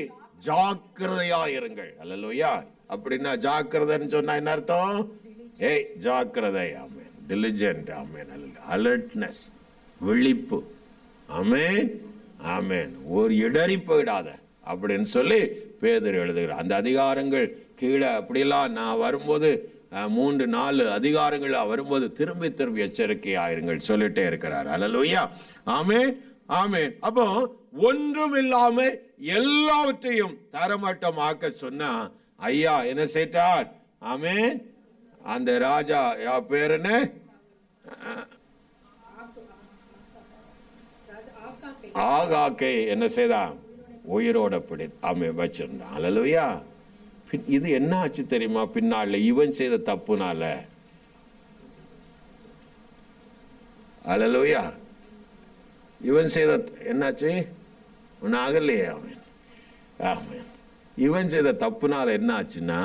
ஜாக்கிரதையா இருங்கள். அல்லேலூயா. அப்படின்னா ஜாக்கிரதைன்னு சொன்னா என்ன அர்த்தம்? ஏய் ஜாக்கிரதை. ஆமென். டிலிஜென்ட். ஆமென். அலர்ட்னஸ், விழிப்பு. ஆமென், ஆமென். ஒரு இடறி போயிடாத அப்படின்னு சொல்லி பேதுரு எழுதுகிறார். அந்த அதிகாரங்கள் கீழே அப்படியெல்லாம் நான் வரும்போது 3-4 அதிகாரங்கள் வரும்போது திரும்பி திரும்பி எச்சரிக்கையாயிருங்கள் சொல்லிட்டே இருக்கிறார். அல்லேலூயா. ஆமென், ஆமென். அப்போ ஒன்றும் இல்லாம எல்லாவற்றையும் தரமட்டமாக்க சொன்னா ஐயா என்ன செய்தார்? ஆமென். அந்த ராஜா பேர் என்ன? ஆகாக்கை என்ன செய்தான்? உயிரோட வச்சிருந்தான். அல்லேலூயா. இது என்ன ஆச்சு தெரியுமா? பின்னால இவன் செய்த தப்புனால. அல்லேலூயா. இவன் செய்த என்னாச்சு? ஒன்னும் ஆகலையே. ஆமென், ஆமென். இவன் செய்த தப்புனால என்ன ஆச்சுன்னா,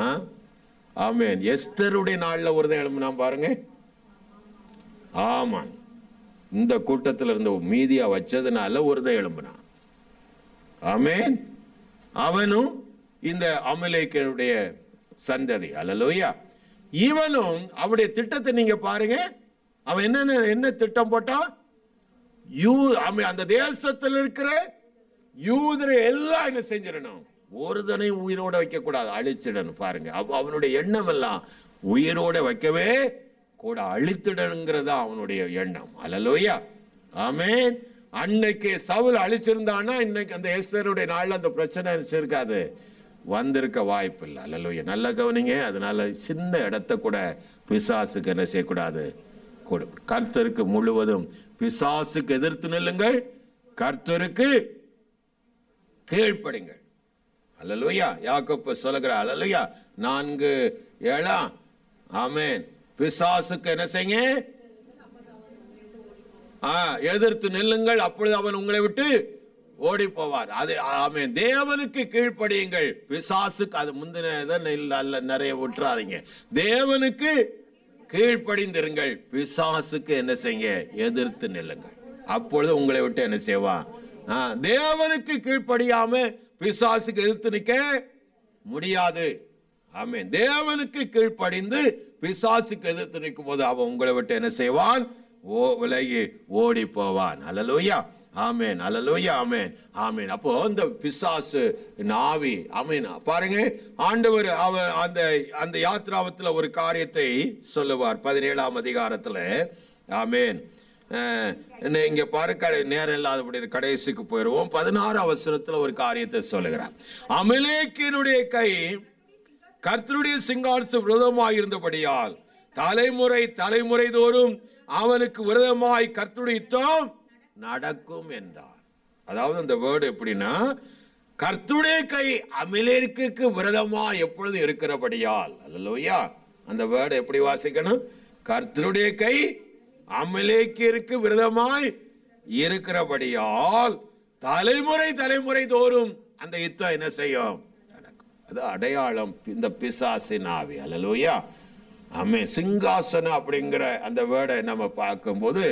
ஆமென், எஸ்தருடைய நாள்ல ஒருத்தன் எழும்புனா பாருங்க. ஆமான், இந்த கூட்டத்தில் இருந்த மீதியா வச்சதுனால ஒருத்தன் எழும்புனான். ஆமென். அவனும் இந்த அமலேக்கியனுடைய சந்ததி. அல்லேலூயா. இவனும் அவருடைய திட்டத்தை நீங்க பாருங்க. அவன் என்ன திட்டம் போட்டான்? அந்த தேசத்தில் இருக்கிற யூதரை எல்லாம் என்ன செஞ்சிடணும்? ஒருதனை உயிரோட வைக்க கூடாது, அழிச்சிடணும். பாருங்க, அவனுடைய எண்ணம் எல்லாம் உயிரோட வைக்கவே கூட அழித்திடணுங்கிறதா அவனுடைய எண்ணம். அல்லேலூயா. ஆமென். அன்னைக்கு சவுல் அழிச்சிருந்தானா இன்னைக்கு அந்த எஸ்தருடைய நாள்ல அந்த பிரச்சனை இருக்காது, வந்திருக்க வாய்ப்பு இல்லை. அல்லேலூயா. நல்ல கவனிங்க. அதனால சின்ன இடத்தை கூட பிசாசுக்கு என்ன செய்யக்கூடாது? கர்த்தருக்கு முழுவதும். பிசாசுக்கு எதிர்த்து நில்லுங்கள், கர்த்தருக்கு கீழ்ப்படிங்கள். அல்லேலூயா. யாக்கோபு சொல்லுகிறார். அல்லேலூயா. 4:7. ஆமென். பிசாசுக்கு என்ன செய்யுங்க? எதிர்த்து நில்லுங்கள், அப்பொழுது அவன் உங்களை விட்டு ஓடி போவார். அது ஆமென். தேவனுக்கு கீழ்ப்படியுங்கள், பிசாசுக்கு. அது முந்தின நிறைய விட்டுறாதீங்க. தேவனுக்கு கீழ்ப்படிந்திருங்கள், பிசாசுக்கு என்ன செய்யுங்க? எதிர்த்து நில்லுங்கள், அப்பொழுது உங்களை விட்டு என்ன செய்வான்? தேவனுக்கு கீழ்ப்படியாம பிசாசுக்கு எதிர்த்து நிற்க முடியாது. ஆமென். தேவனுக்கு கீழ்ப்படிந்து பிசாசுக்கு எதிர்த்து நிற்கும் போது அவன் உங்களை விட்டு என்ன செய்வான்? விலகி ஓடி போவான். அல்லேலூயா. ஆமென். அல்லேலூயா. ஆமென், ஆமென். அப்போ இந்த பிசாசு நாவி, ஆமென். பாருங்க, ஆண்டவர் அவர் அந்த யாத்ராவத்துல ஒரு காரியத்தை சொல்லுவார் 17ஆம் அதிகாரத்துல. ஆமென். இங்க பாருங்க, நேரம் இல்லாதபடி கடைசிக்கு போயிருவோம். 16ஆம் வசனத்துல ஒரு காரியத்தை சொல்லுகிறார். அமலேக்கியனுடைய கை கர்த்தருடைய சிங்காசனத்துக்கு விரோதமாய் இருந்தபடியால் தலைமுறை தோறும் அவனுக்கு விரோதமாய் கர்த்தருடைய யுத்தம் நடக்கும் என்றார். அதாவது அந்த வேர்டு எப்படின்னா, கர்த்தருடைய கை அமலேக்கிற்கு விரோதமா எப்பொழுது இருக்கிறபடியால். அல்லேலூயா. அந்த வேர்டு எப்படி வாசிக்கணும்? கர்த்தருடைய கை அமலேக்கிற்கு விரோதமாய் இருக்கிறபடியால் தலைமுறை தோறும் அந்த யுத்தம் என்ன செய்யும்? நடக்கும். அது அடையாளம், இந்த பிசாசின் ஆவி. அல்லேலூயா. ஆமென். சிங்காசனம் அப்படிங்கிற அந்த வேர்டை நம்ம பார்க்கும்போது,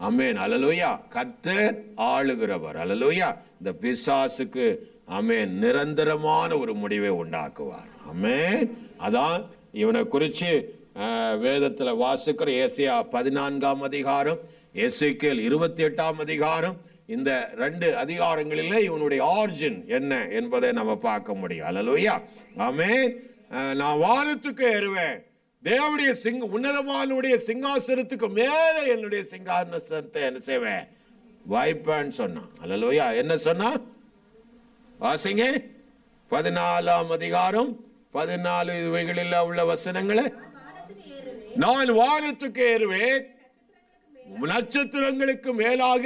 ஆமென், அல்லேலூயா, கர்த்தர் ஆளுகிறவர். அல்லேலூயா. இந்த பிசாசுக்கு ஆமென் நிரந்தரமான ஒரு முடிவை உண்டாக்குவார். ஆமென். அதான் இவனை குறிச்சு வேதத்துல வாசிக்கிற ஏசாயா 14ஆம் அதிகாரம், எசேக்கியேல் 28ஆம் அதிகாரம், இந்த 2 அதிகாரங்களிலே இவனுடைய ஆரிஜின் என்ன என்பதை நம்ம பார்க்க முடியும். அல்லேலூயா. ஆமென். நான் வானத்துக்கு ஏறுவேன், தேவனுடைய உன்னதமானுடைய சிங்காசனத்துக்கு மேல என்னுடைய சிங்காசனத்தை என்ன செய்வேன்? வைப்பேன்னு சொன்னான். அல்லேலூயா. என்ன சொன்னா? வாசிங்க. 14ஆம் அதிகாரம் 14 இவைகளில் உள்ள வசனங்களை. நான் வானத்துக்கு ஏறுவேன், நட்சத்திரங்களுக்கு மேலாக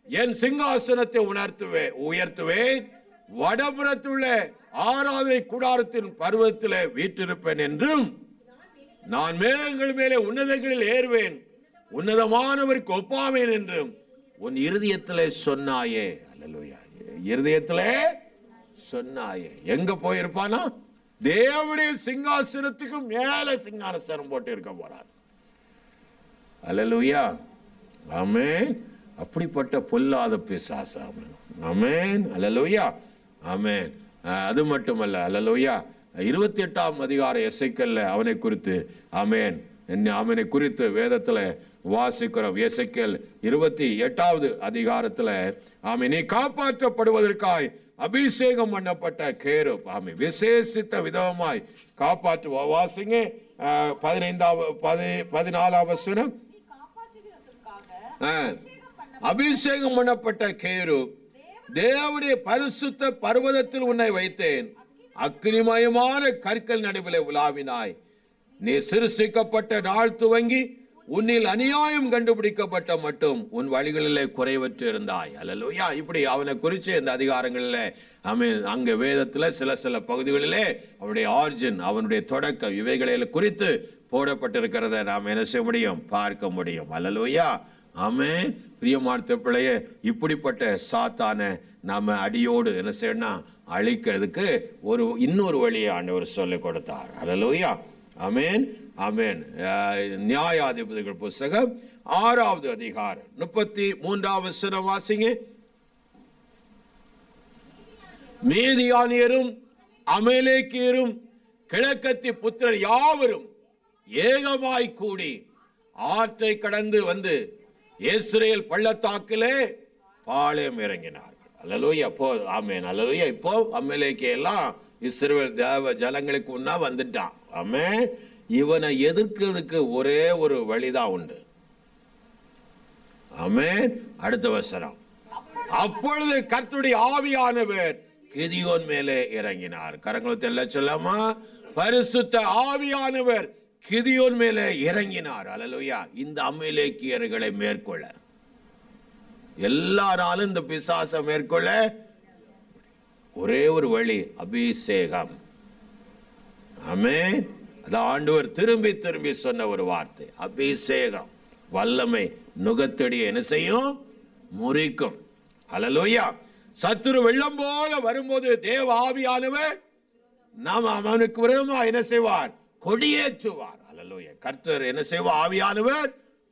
என் சிங்காசனத்தை உயர்த்துவேன், வடபுறத்துள்ள ஆராதனை கூடாரத்தின் பர்வதத்திலே வீற்றிருப்பேன் என்றும், நான் மேகங்கள் மேலே உன்னதங்களில் ஏறுவேன், உன்னதமானவருக்கு ஒப்பாவேன் என்றும் உன் இருதயத்திலே சொன்னாயே. அல்லேலூயா. இருதயத்திலே சொன்னாயே. எங்க போயிருப்பானா? தேவனுடைய சிங்காசனத்துக்கு மேல சிங்காசனம் போட்டு இருக்க போறார். அல்லேலூயா. ஆமென். அப்படிப்பட்ட பொல்லாத பிசாசு. ஆமென், அல்லேலூயா, ஆமென். அது மட்டுமல்ல, அல்லேலூயா, 28ஆம் அதிகார எசேக்கியேல் அவனை குறித்து, ஆமென், அவனை குறித்து வேதத்துல வாசிக்கிறோம். எசேக்கியேல் 28வது அதிகாரத்துல, ஆமென், நீ காப்பாற்றப்படுவதற்காய் அபிஷேகம் பண்ணப்பட்ட கேருப், ஆமென், விசேஷித்த விதமாய் காப்பாற்று. வாசிங்க 14வது வசனம். அபிஷேகம் பண்ணப்பட்ட கேருப், தேவனுடைய பரிசுத்த பர்வதத்தில் உன்னை வைத்தேன், அக்னிமயமான கற்கள் நடுவிலே உலாவினாய், நீ சிருஷ்டிக்கப்பட்ட நாள் துவங்கி உன்னில் அநியாயம் கண்டுபிடிக்கப்பட்ட மட்டும் உன் வழிகளிலே குறைவற்று இருந்தாய். அல்லேலூயா. இப்படி அவனை குறித்து இந்த அதிகாரங்களில், ஆமென், அங்க வேதத்துல சில பகுதிகளிலே அவனுடைய ஆரிஜின், அவனுடைய தொடக்கம், இவைகளில் குறித்து போடப்பட்டிருக்கிறத நாம் என்ன செய்ய முடியும், பார்க்க முடியும். அல்லேலூயா, ஆமென். பிரியமான பிள்ளையே, இப்படிப்பட்ட சாத்தான நாம அடியோடு என்ன செய்யணும், அழிக்கிறதுக்கு இன்னொரு வழியை ஆண்டவர் சொல்லிக் கொடுத்தார். அல்லேலூயா, ஆமென், ஆமென். நியாயாதிபதிகள் புஸ்தகம் 6வது அதிகாரம் 33வது வசனம் வாசிங்க. மீதியானியரும் அமலேக்கியரும் கிழக்கத்தி புத்திரர் யாவரும் ஏகமாய் கூடி ஆற்றை கடந்து வந்து இஸ்ரவேல் பள்ளத்தாக்கிலே பாளையம் இறங்கினார்கள். அல்லேலூயா. ஆமென், அல்லேலூயா. இப்போ அமலேக்கிய எல்லாம் இஸ்ரவேல் தேவ ஜனங்களுக்கு முன்னா வந்துட்டான். ஆமென். இவனை எதிர்க்கிறதுக்கு ஒரே ஒரு வழிதான் உண்டு. ஆமென். அடுத்த வசனம். அப்பொழுது கர்த்தருடைய ஆவியானவர் கிதியோன் மேலே இறங்கினார். கரங்களை எல்லாம் சொல்லாமா, பரிசுத்த ஆவியானவர் கிதியோன் மேலே இறங்கினார். அல்லேலூயா. இந்த அமலேக்கியர்களை மேற்கொள்ள, எல்லாராலும் இந்த பிசாசை மேற்கொள்ள ஒரே ஒரு வழி, அபிஷேகம். ஆமென். அதான் ஆண்டவர் திரும்பி திரும்பி சொன்ன ஒரு வார்த்தை, அபிஷேகம். வல்லமை நுகத்தடியை என்ன செய்யும், முறிக்கும். அல்லேலூயா. சத்துரு வெள்ளம் போல வரும்போது தேவ ஆவியானவர் நாம் அவனுக்கு விரோதமா என்ன செய்வார், கொடியேற்றுவார். அல்லேலூயா. கர்த்தர் என்ன செய்வார், ஆவியானவர்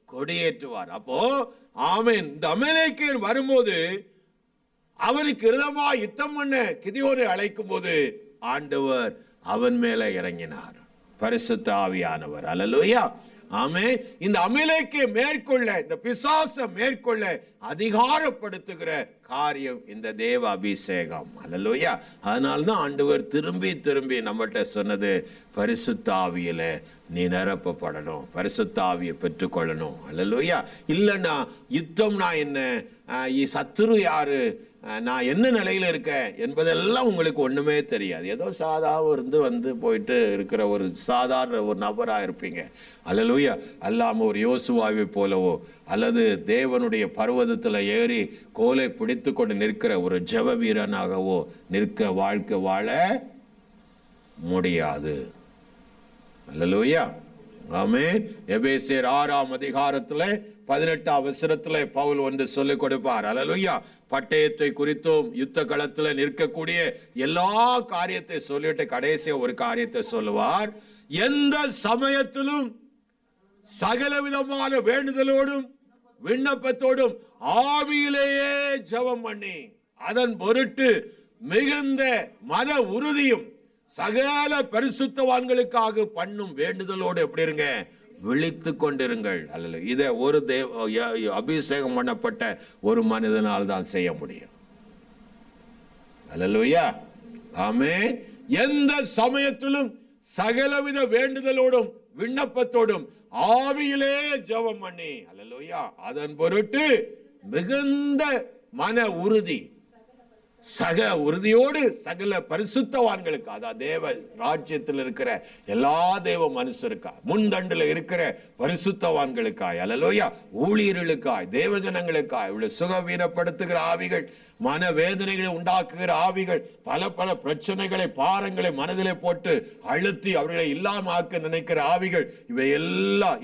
கொடியேற்றுவார். அப்போ ஆமென், இந்த அமலேக்கியன் வரும்போது அவனுக்கு விரோதமா யுத்தம் பண்ண கிதியோனை அழைக்கும் போது ஆண்டவர் அவன் மேல இறங்கினார், பரிசுத்த ஆவியானவர். அல்லேலூயா, ஆமென். இந்த அமலேக்கியை மேற்கொள்ள, இந்த பிசாசை மேற்கொள்ள அதிகாரப்படுத்துகிற காரியம் இந்த தேவ அபிஷேகம். அல்லேலூயா. அதனால்தான் ஆண்டவர் திரும்பி திரும்பி நம்மகிட்ட சொன்னது, பரிசுத்த ஆவியில நீ நிரப்பப்படணும், பரிசுத்த ஆவியை பெற்றுக்கொள்ளணும். அல்லேலூயா. இல்லைன்னா யுத்தம்னா என்ன, சத்துரு யாரு, நான் என்ன நிலையில இருக்கேன் என்பதெல்லாம் உங்களுக்கு ஒண்ணுமே தெரியாது. ஏதோ சாதாரண வந்து போயிட்டு இருக்கிற ஒரு சாதாரண ஒரு நபரா இருப்பீங்க. அல்லேலூயா. அல்லாம ஒரு யோசுவாவை போலவோ அல்லது தேவனுடைய பர்வதத்துல ஏறி கோலை பிடித்து கொண்டு நிற்கிற ஒரு ஜெப வீரனாகவோ நிற்க வாழ்க்கை வாழ முடியாது. அல்லேலூயா, ஆமென். எபேசியர் 6ஆம் அதிகாரத்துல 18ஆம் வசனத்துல பவுல் ஒன்று சொல்லிக் கொடுப்பார். அல்லேலூயா. பட்டயத்தை குறித்தும் யுத்த களத்துல நிற்கக்கூடிய எல்லா காரியத்தை சொல்லிட்டு கடைசியா ஒரு காரியத்தை சொல்லுவார், எந்த சமயத்திலும் சகல விதமான வேண்டுதலோடும் விண்ணப்பத்தோடும் ஆவியிலேயே ஜெபம் பண்ணி அதன் பொருட்டு மிகுந்த மன உறுதியும் சகல பரிசுத்தவான்களுக்காக பண்ணும் வேண்டுதலோடு எப்படி இருங்க, விழித்து கொண்டிருங்கள். அல்ல, இதை ஒரு அபிஷேகம் பண்ணப்பட்ட ஒரு மனிதனால் தான் செய்ய முடியும். அல்லேலூயா, ஆமென். எந்த சமயத்திலும் சகலவித வேண்டுதலோடும் விண்ணப்பத்தோடும் ஆவியிலே ஜெபம் பண்ணி, அல்லேலூயா, அதன் பொருட்டு மிகுந்த மன உறுதி, சக உறுதியோடு சகல பரிசுத்தவான்களுக்கு, அதாவது தேவ ராஜ்யத்தில் இருக்கிற எல்லா தேவ மனுஷருக்காய், முன்தண்டில் இருக்கிற பரிசுத்தவான்களுக்காய், அல்லேலூயா, ஊழியர்களுக்காய், தேவஜனங்களுக்காய், இவ்வளவு சுகவீனப்படுத்துகிற ஆவிகள், மன வேதனைகளை உண்டாக்குகிற ஆவிகள், பல பல பிரச்சனைகளை பாரங்களை மனதிலே போட்டு அழுத்தி அவர்களை இல்லாம ஆக்க நினைக்கிற ஆவிகள், இவை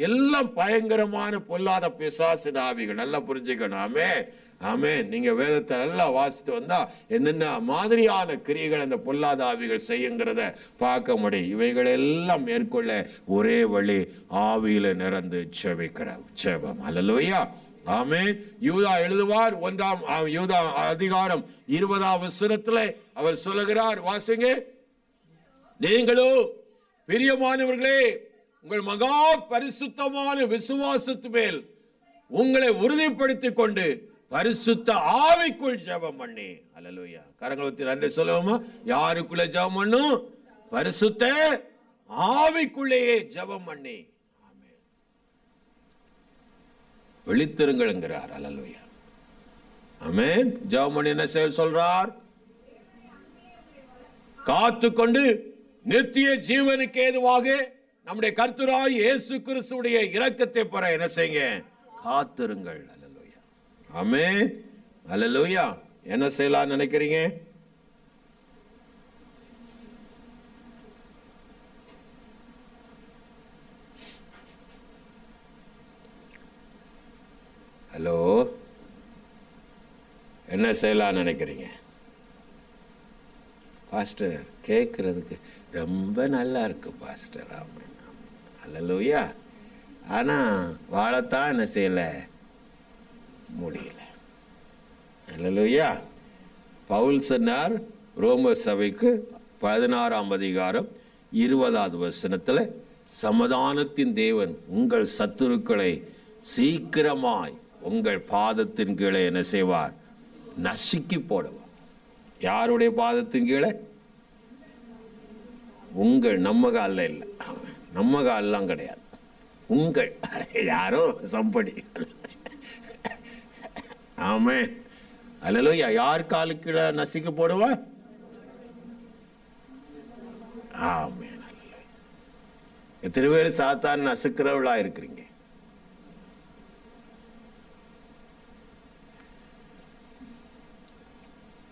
எல்லாம் பயங்கரமான பொல்லாத பிசாசின் ஆவிகள். நல்லா புரிஞ்சுக்கணும். ஆமென், ஆமென். நீங்க வேதத்தை நல்லா வாசித்து வந்தா என்னென்ன மாதிரியான கிரியைகள் அந்த பொல்லாத ஆவிகள் செய்யுங்கிறத பார்க்க முடியும். இவைகள் எல்லாம் மேற்கொள்ள ஒரே வழி, ஆவியில நிறந்து ஜெபிக்கிற ஜெபம். அல்லேலூயா, ஆமென். யூதா எழுதுவார் 1 யூதா அதிகாரம் 20 வசனத்திலே அவர் சொல்லுகிறார், வாசிங்க. நீங்களோ பிரியமானவர்களே, உங்கள் மகா பரிசுத்தமான விசுவாசத்து மேல் உங்களை உறுதிப்படுத்திக் கொண்டு பரிசுத்த ஆவிக்குள் ஜெபம் பண்ணி. அல்லேலூயா. கரங்களை நன்றி சொல்லுவோமா? யாருக்குள்ள ஜெபம் பண்ணும்? பரிசுத்த ஆவிக்குள்ளேயே ஜெபம் பண்ணி. ஆமென். விழித்திருங்கள் என்கிறார். அல்லேலூயா. ஆமென். ஜெபம் பண்ணி என்ன சொல்றார்? காத்துக்கொண்டு நித்திய ஜீவனுக்கு ஏதுவாக நம்முடைய கர்த்தராய் இயேசு கிறிஸ்துவுடைய இரக்கத்தை பெற என்ன செய்யுங்க? காத்திருங்கள். அல்லேலூயா. ஆமென். அல்லேலூயா. என்ன செய்யலாம் நினைக்கிறீங்க? ஹலோ, என்ன செய்யலாம் நினைக்கிறீங்க? பாஸ்டர், கேட்கறதுக்கு ரொம்ப நல்லா இருக்கு பாஸ்டர். ஆமாம், அல்லேலூயா. ஆனால் வாழத்தான் என்ன செய்யலை முடியல. அல்லேலூயா. பவுல் சொன்னார் ரோமர் சபைக்கு 16 அதிகாரம் 20 வசனத்தில், சமாதானத்தின் தேவன் உங்கள் சத்துருக்களை சீக்கிரமாய் உங்கள் பாதத்தின் கீழே என்ன செய்வார்? நசுக்கி போடுவார். யாருடைய பாதத்தின் கீழே? உங்கள். நம்ம காலில் இல்லை, நம்ம காலெல்லாம் கிடையாது, உங்கள். யாரோ சம்படி. ஆமென். அல்லேலூயா. யார் காலுக்கு நசுக்கி போடுவா? ஆமென். எத்தனை பேர் சாத்தான் நசுக்கிறவளா இருக்கிறீங்க?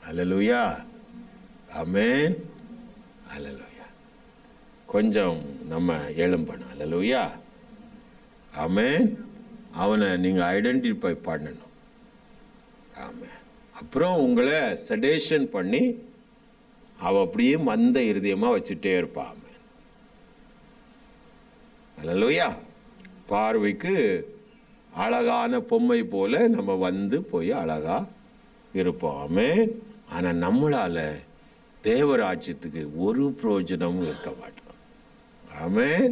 அல்லேலூயா. ஆமென். அல்லேலூயா. கொஞ்சம் நம்ம எழும்பணும். அல்லேலூயா. ஆமென். அவனை நீங்க ஐடென்டிஃபை பண்ணணும். ஆமென். அப்புறம் உங்களை செடேஷன் பண்ணி அவ அப்படியே மந்த இருதயமா வச்சுட்டே இருப்பான். ஆமென். அல்லேலூயா. பார்வைக்கு அழகான பொம்மை போல நம்ம வந்து போய் அழகா இருப்போம். ஆமென். ஆனா நம்மளால தேவராஜ்யத்துக்கு ஒரு பிரயோஜனமும் இருக்க மாட்டோம். ஆமென்.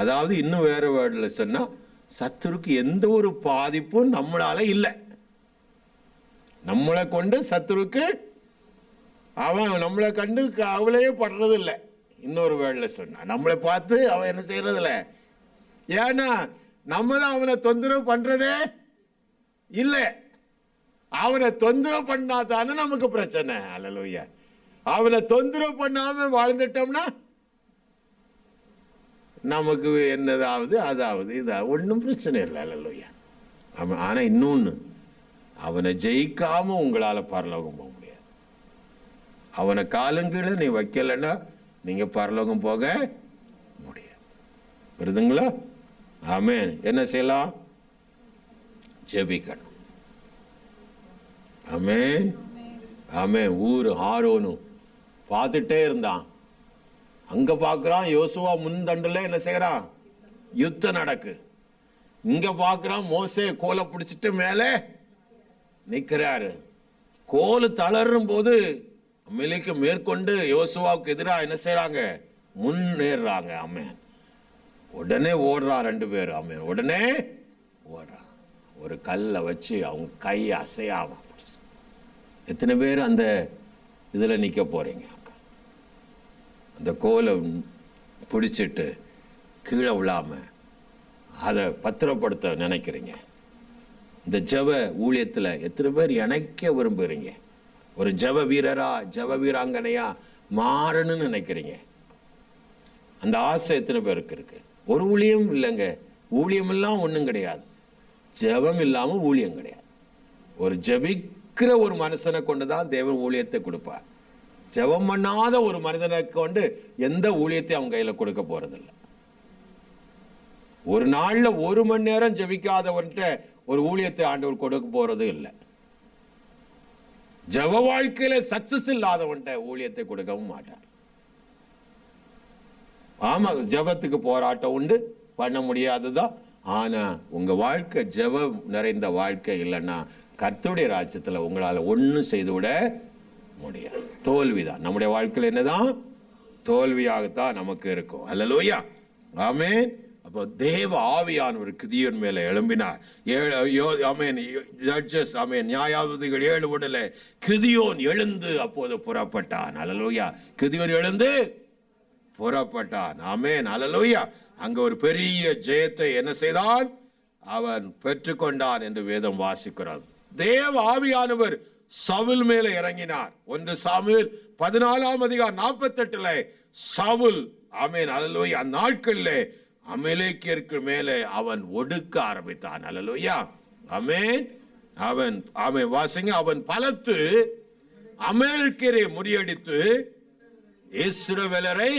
அதாவது இன்னும் வேற வேர்டில் சொன்னா, சத்துருக்கு எந்த ஒரு பாதிப்பும் நம்மளால இல்லை. நம்மளை கொண்டு சத்துருக்கு அவன் நம்மளை கண்டு அவளையே படுறது இல்லை. இன்னொரு வேர்டில் சொன்னா, நம்மளை பார்த்து அவன் என்ன செய்யறது இல்லை. ஏன்னா நம்ம தான் அவனை தொந்தரவு பண்றதே இல்லை. அவனை தொந்தரவு பண்ணாதானே நமக்கு பிரச்சனை. அல்லேலூயா. அவனை தொந்தரவு பண்ணாம வாழ்ந்துட்டோம்னா நமக்கு என்னதாவது அதாவது இதாவது ஒன்றும் பிரச்சனை இல்லை. அல்லேலூயா. அவன். ஆனா இன்னொன்னு, அவனை ஜெயிக்காம உங்களால பரலோகம் போக முடியாது. அவனை காலங்கீழ நீ வைக்கலன்னா நீங்க பரலோகம் போக முடியாது. வருதுங்களா? ஆமென். என்ன செய்யலாம்? ஜெபிக்கணும். ஆமென். ஆமென். ஊர் ஆரோனும் பார்த்துட்டே இருந்தான். அங்க பார்க்கிறான் யோசுவா முன்தண்டுல என்ன செய்யறான்? யுத்தம் நடக்கு. இங்க பார்க்கிறான் மோசே கோலை பிடிச்சிட்டு மேலே நிற்கிறாரு. கோல் தளரும் போது அமலேக்கு மேற்கொண்டு யோசுவாவுக்கு எதிராக என்ன செய்யறாங்க? முன்னேறாங்க. ஆமென். உடனே ஓடுறான் 2 பேர். ஆமென். உடனே ஓடுறான். ஒரு கல்லை வச்சு அவங்க கை அசையாம. எத்தனை பேர் அந்த இதுல நிக்க போறீங்க? அந்த கோலை பிடிச்சிட்டு கீழே விழாம அதை பத்திரப்படுத்த நினைக்கிறீங்க? இந்த ஜெப ஊழியத்துல எத்தனை பேர் இணைக்க விரும்புறீங்க? ஒரு ஜெப வீரரா ஜெப வீராங்கனையா மாறணும்னு நினைக்கிறீங்க? அந்த ஆசை எத்தனை பேருக்கு இருக்கு? ஒரு ஊழியம் இல்லைங்க. ஊழியம் எல்லாம் ஒண்ணும் கிடையாது. ஜெபம் இல்லாம ஊழியம் கிடையாது. ஒரு ஜெபிக்கிற ஒரு மனுஷனை கொண்டுதான் தேவன் ஊழியத்தை கொடுப்பார். ஜெபம் பண்ணாத ஒரு மனிதனை கொண்டு எந்த ஊழியத்தை அவங்க கையில கொடுக்க போறதில்லை. ஒரு நாள்ல 1 மணி நேரம் ஜெபிக்காதவன்ட்ட ஒரு ஊழியத்தை ஆண்டவர் கொடுக்க போறது இல்லை. ஜெப வாழ்க்கையில சக்சஸ் இல்லாதவன்ட்ட ஊழியத்தை கொடுக்கவும் மாட்டார். ஆமா, ஜெபத்துக்கு போராட்டம் உண்டு, பண்ண முடியாதுதான். ஆனா உங்க வாழ்க்கை ஜெபம் நிறைந்த வாழ்க்கை இல்லைன்னா கர்த்தருடைய ராஜ்யத்துல உங்களால ஒன்றும் செய்து விட முடியாது. தோல்விதான் நம்முடைய வாழ்க்கையில். என்னதான் தோல்வியாகத்தான் நமக்கு இருக்கும். அல்லேலூயா, ஆமென். அப்போ தேவ ஆவியானவர் கிதியோன் மேல எழும்பினார். நியாயாதிபதிகள் 7:1 கிதியோன் எழுந்து அப்போது புறப்பட்டான். அல்லேலூயா, கிதியோன் எழுந்து புறப்பட்டான். ஆமென், அல்லேலூயா. அங்க ஒரு பெரிய ஜெயத்தை என்ன செய்தான்? அவன் பெற்றுக்கொண்டான் என்று வேதம் வாசிக்கிறார். தேவ ஆவியானவர் சவுல் மேல இறங்கினார். 1 சாமுவேல் 14:48 சவுல், ஆமென், அல்லேலூயா, அந்த நாட்களில் அமலேக்கியருக்கு மேலே அவன் ஒடுக்க ஆரம்பித்தான். அல்லேலூயா, ஆமென். அவன் வாசிங்க, அவன் பலத்து அமலேக்கியரை முறியடித்து இஸ்ரவேலரை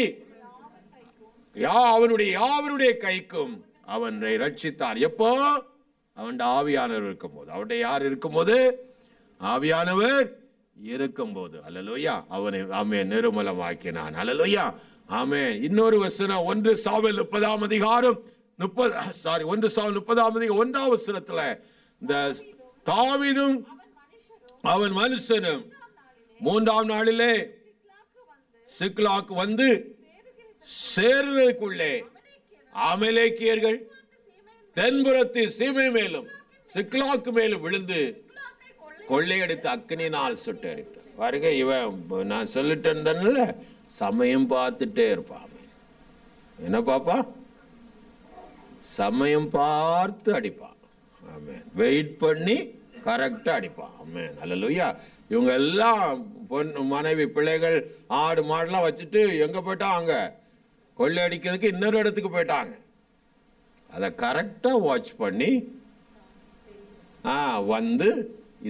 அவனுடைய கைக்கும் அவனை ரட்சித்தார். எப்போ? அவன் ஆவியானவர் இருக்கும் போது. அவன் யார் இருக்கும் போது? ஆவியானவர் இருக்கும் போது. அல்லேலூயா, அவனை ஆமென் நிர்மலமாக்கினான். அல்லேலூயா, ஆமென். இன்னொரு வசனம் 1 சாமுவேல் 30:1 இந்த தாவீதும் அவன் மனுஷனும் 3ஆம் நாளிலே சிக்லாக்கு வந்து சேர்வதற்குள்ளே அமலேக்கியர்கள் தென்புறத்து சீமை மேலும் சிக்லாக்கு மேலும் விழுந்து கொள்ளையடித்து அக்கினினால் சுட்டரித்தார். பாருங்க, இவன் நான் சொல்லிட்டு சமயம் பார்த்துட்டே இருப்பான். என்ன பாப்பா? சமயம் பார்த்து அடிப்பான். ஆமென். வெயிட் பண்ணி கரெக்டா அடிப்பான். ஆமென், அல்லேலூயா. இவங்க எல்லாம் பொண்ணு மனைவி பிள்ளைகள் ஆடு மாடுலாம் வச்சுட்டு எங்க போயிட்டாங்க? கொள்ளை அடிக்கிறதுக்கு இன்னொரு இடத்துக்கு போயிட்டாங்க. அதை கரெக்டா வாட்ச் பண்ணி வந்து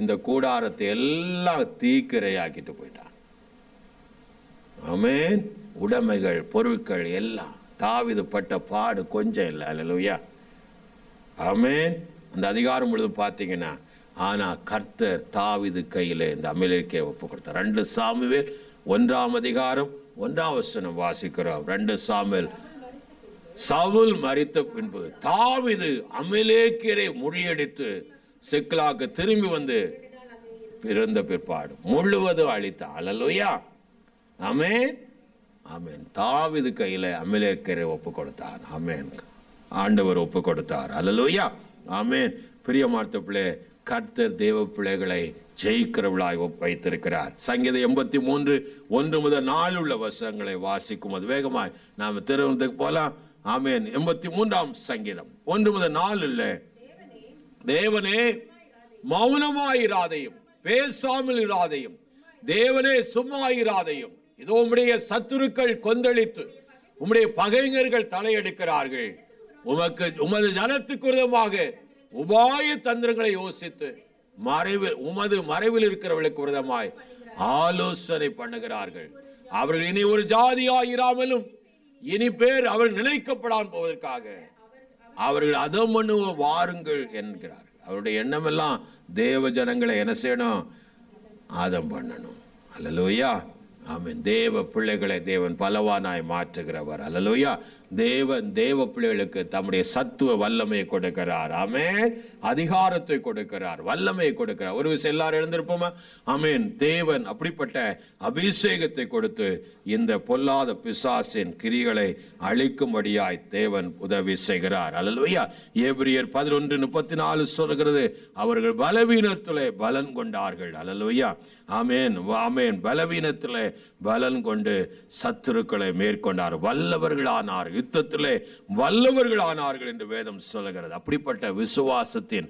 இந்த கூடாரத்தை எல்லாம் தீக்கிரையாக்கிட்டு போயிட்டான். ஆமென். உடைமைகள் பொருட்கள் எல்லாம். தாவீது பட்ட பாடு கொஞ்சம் இல்லை. அல்லேலூயா, ஆமென். அந்த அதிகாரம் முழுதும் பார்த்தீங்கன்னா, ஆனா கர்த்தர் தாவீது கையில இந்த அமலேக்கியை ஒப்பு கொடுத்தார். 2 சாமுவேல் 1 வாசிக்கிறோம். 2 சாமுவேல். சவுல் மரித்த பின்பு தாவீது அமலேக்கியரை முறியடித்து சிக்லாக்கு திரும்பி வந்து பிறந்த பிற்பாடு முழுவதும் அழித்தார். அல்லேலூயா, ஆமென், ஆமென். தாவீது கையில அமலேக்கியரை ஒப்பு கொடுத்தார். ஆமென். ஆண்டவர் ஒப்பு கொடுத்தார். அல்லேலூயா, ஆமென். பிரியமார்த்த பிள்ளை, கர்த்தர் தேவ பிள்ளைகளை ஜெயிக்கிறவளாய் வைத்திருக்கிறார். சங்கீதம் 83:1-4 உள்ள வசனங்களை வாசிக்கும் அது வேகமாய் நாம் திருவனந்தத்துக்கு போலாம். ஆமென். 83ஆம் சங்கீதம் 1-4 தேவனே மௌனமாயிராதையும் பேசாமல் இராதையும், தேவனே சும்மாயிராதையும். இதோ உம்முடைய சத்துருக்கள் கொந்தளித்து உம்முடைய பகைஞர்கள் தலையெடுக்கிறார்கள். உமது ஜனத்துக்கு விரோதமாக உபாய தந்திரங்களை யோசித்து உமது மறைவில் இருக்கிறவர்களுக்கு விரோதமாய் ஆலோசனை பண்ணுகிறார்கள். அவர்கள் இனி ஒரு ஜாதியாயிராமலும் இனி பேர் அவர் நினைக்கப்படாமல் போவதற்காக அவர்கள் அதம் பண்ணுவ வாருங்கள் என்கிறார்கள். அவருடைய எண்ணம் எல்லாம் தேவ ஜனங்களை என்ன செய்யணும்? ஆதம் பண்ணணும். அல்லேலூயா, ஆமென். தேவ பிள்ளைகளை தேவன் பலவானாய் மாற்றுகிறவர். அல்லேலூயா. தேவன் தேவ பிள்ளைகளுக்கு தம்முடைய சத்துவ வல்லமையை கொடுக்கிறார். ஆமென். அதிகாரத்தை கொடுக்கிறார், வல்லமையை கொடுக்கிறார். ஒரு விஷயம் எல்லாரும் எழுந்திருப்போமா? ஆமென். தேவன் அப்படிப்பட்ட அபிஷேகத்தை கொடுத்து இந்த பொல்லாத பிசாசின் கிரிகளை அழிக்கும்படியாய் தேவன் உதவி செய்கிறார். அல்லேலூயா. எபிரியர் 11:34 சொல்கிறது, அவர்கள் பலவீனத்திலே பலன் கொண்டார்கள். அல்லேலூயா, ஆமென், ஆமென். பலவீனத்திலே பலன் கொண்டு சத்துருக்களை மேற்கொண்டார், வல்லவர்களானார், யுத்தத்திலே வல்லவர்களானார்கள் என்று வேதம் சொல்லுகிறது. அப்படிப்பட்ட விசுவாசத்தின்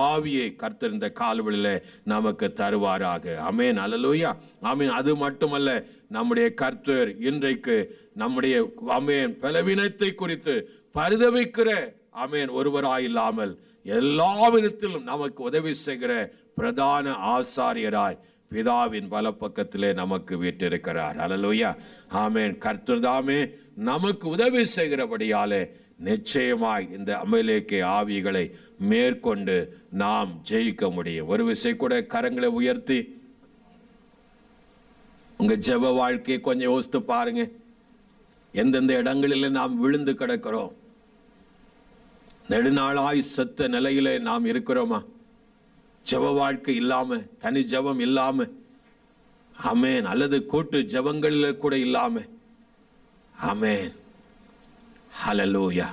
ஆவியை கர்த்தர் இந்த கால்வெளியிலே நமக்கு தருவாராக. ஆமென், அல்லேலூயா, ஆமென். அது மட்டுமல்ல, நம்முடைய கர்த்தர் இன்றைக்கு நம்முடைய ஆமென் பலவீனத்தை குறித்து பரிதவிக்கிற ஆமென் ஒருவராயில்லாமல் எல்லா விதத்திலும் நமக்கு உதவி செய்கிற பிரதான ஆசாரியராய் பிதாவின் வலப்பக்கத்திலே நமக்கு வீற்றிருக்கிறார். அல்லேலூயா, ஆமென். கர்த்தர் தாமே நமக்கு உதவி செய்கிறபடியாலே நிச்சயமாய் இந்த அமலேக்கிய ஆவிகளை மேற்கொண்டு நாம் ஜெயிக்க முடியும். ஒரு விஷயம் கூட கரங்களை உயர்த்தி உங்க ஜெப வாழ்க்கையை கொஞ்சம் யோசித்து பாருங்க. எந்தெந்த இடங்களில் நாம் விழுந்து கிடக்கிறோம், நெடுநாளாய் செத்த நிலையிலே நாம் இருக்கிறோமா? ஜெப வாழ்க்கை இல்லாம, தனி ஜெபம் இல்லாம, ஆமேன், அல்லது கூட்டு ஜெபங்களில் கூட இல்லாம, ஆமேன், ஹல்லேலூயா,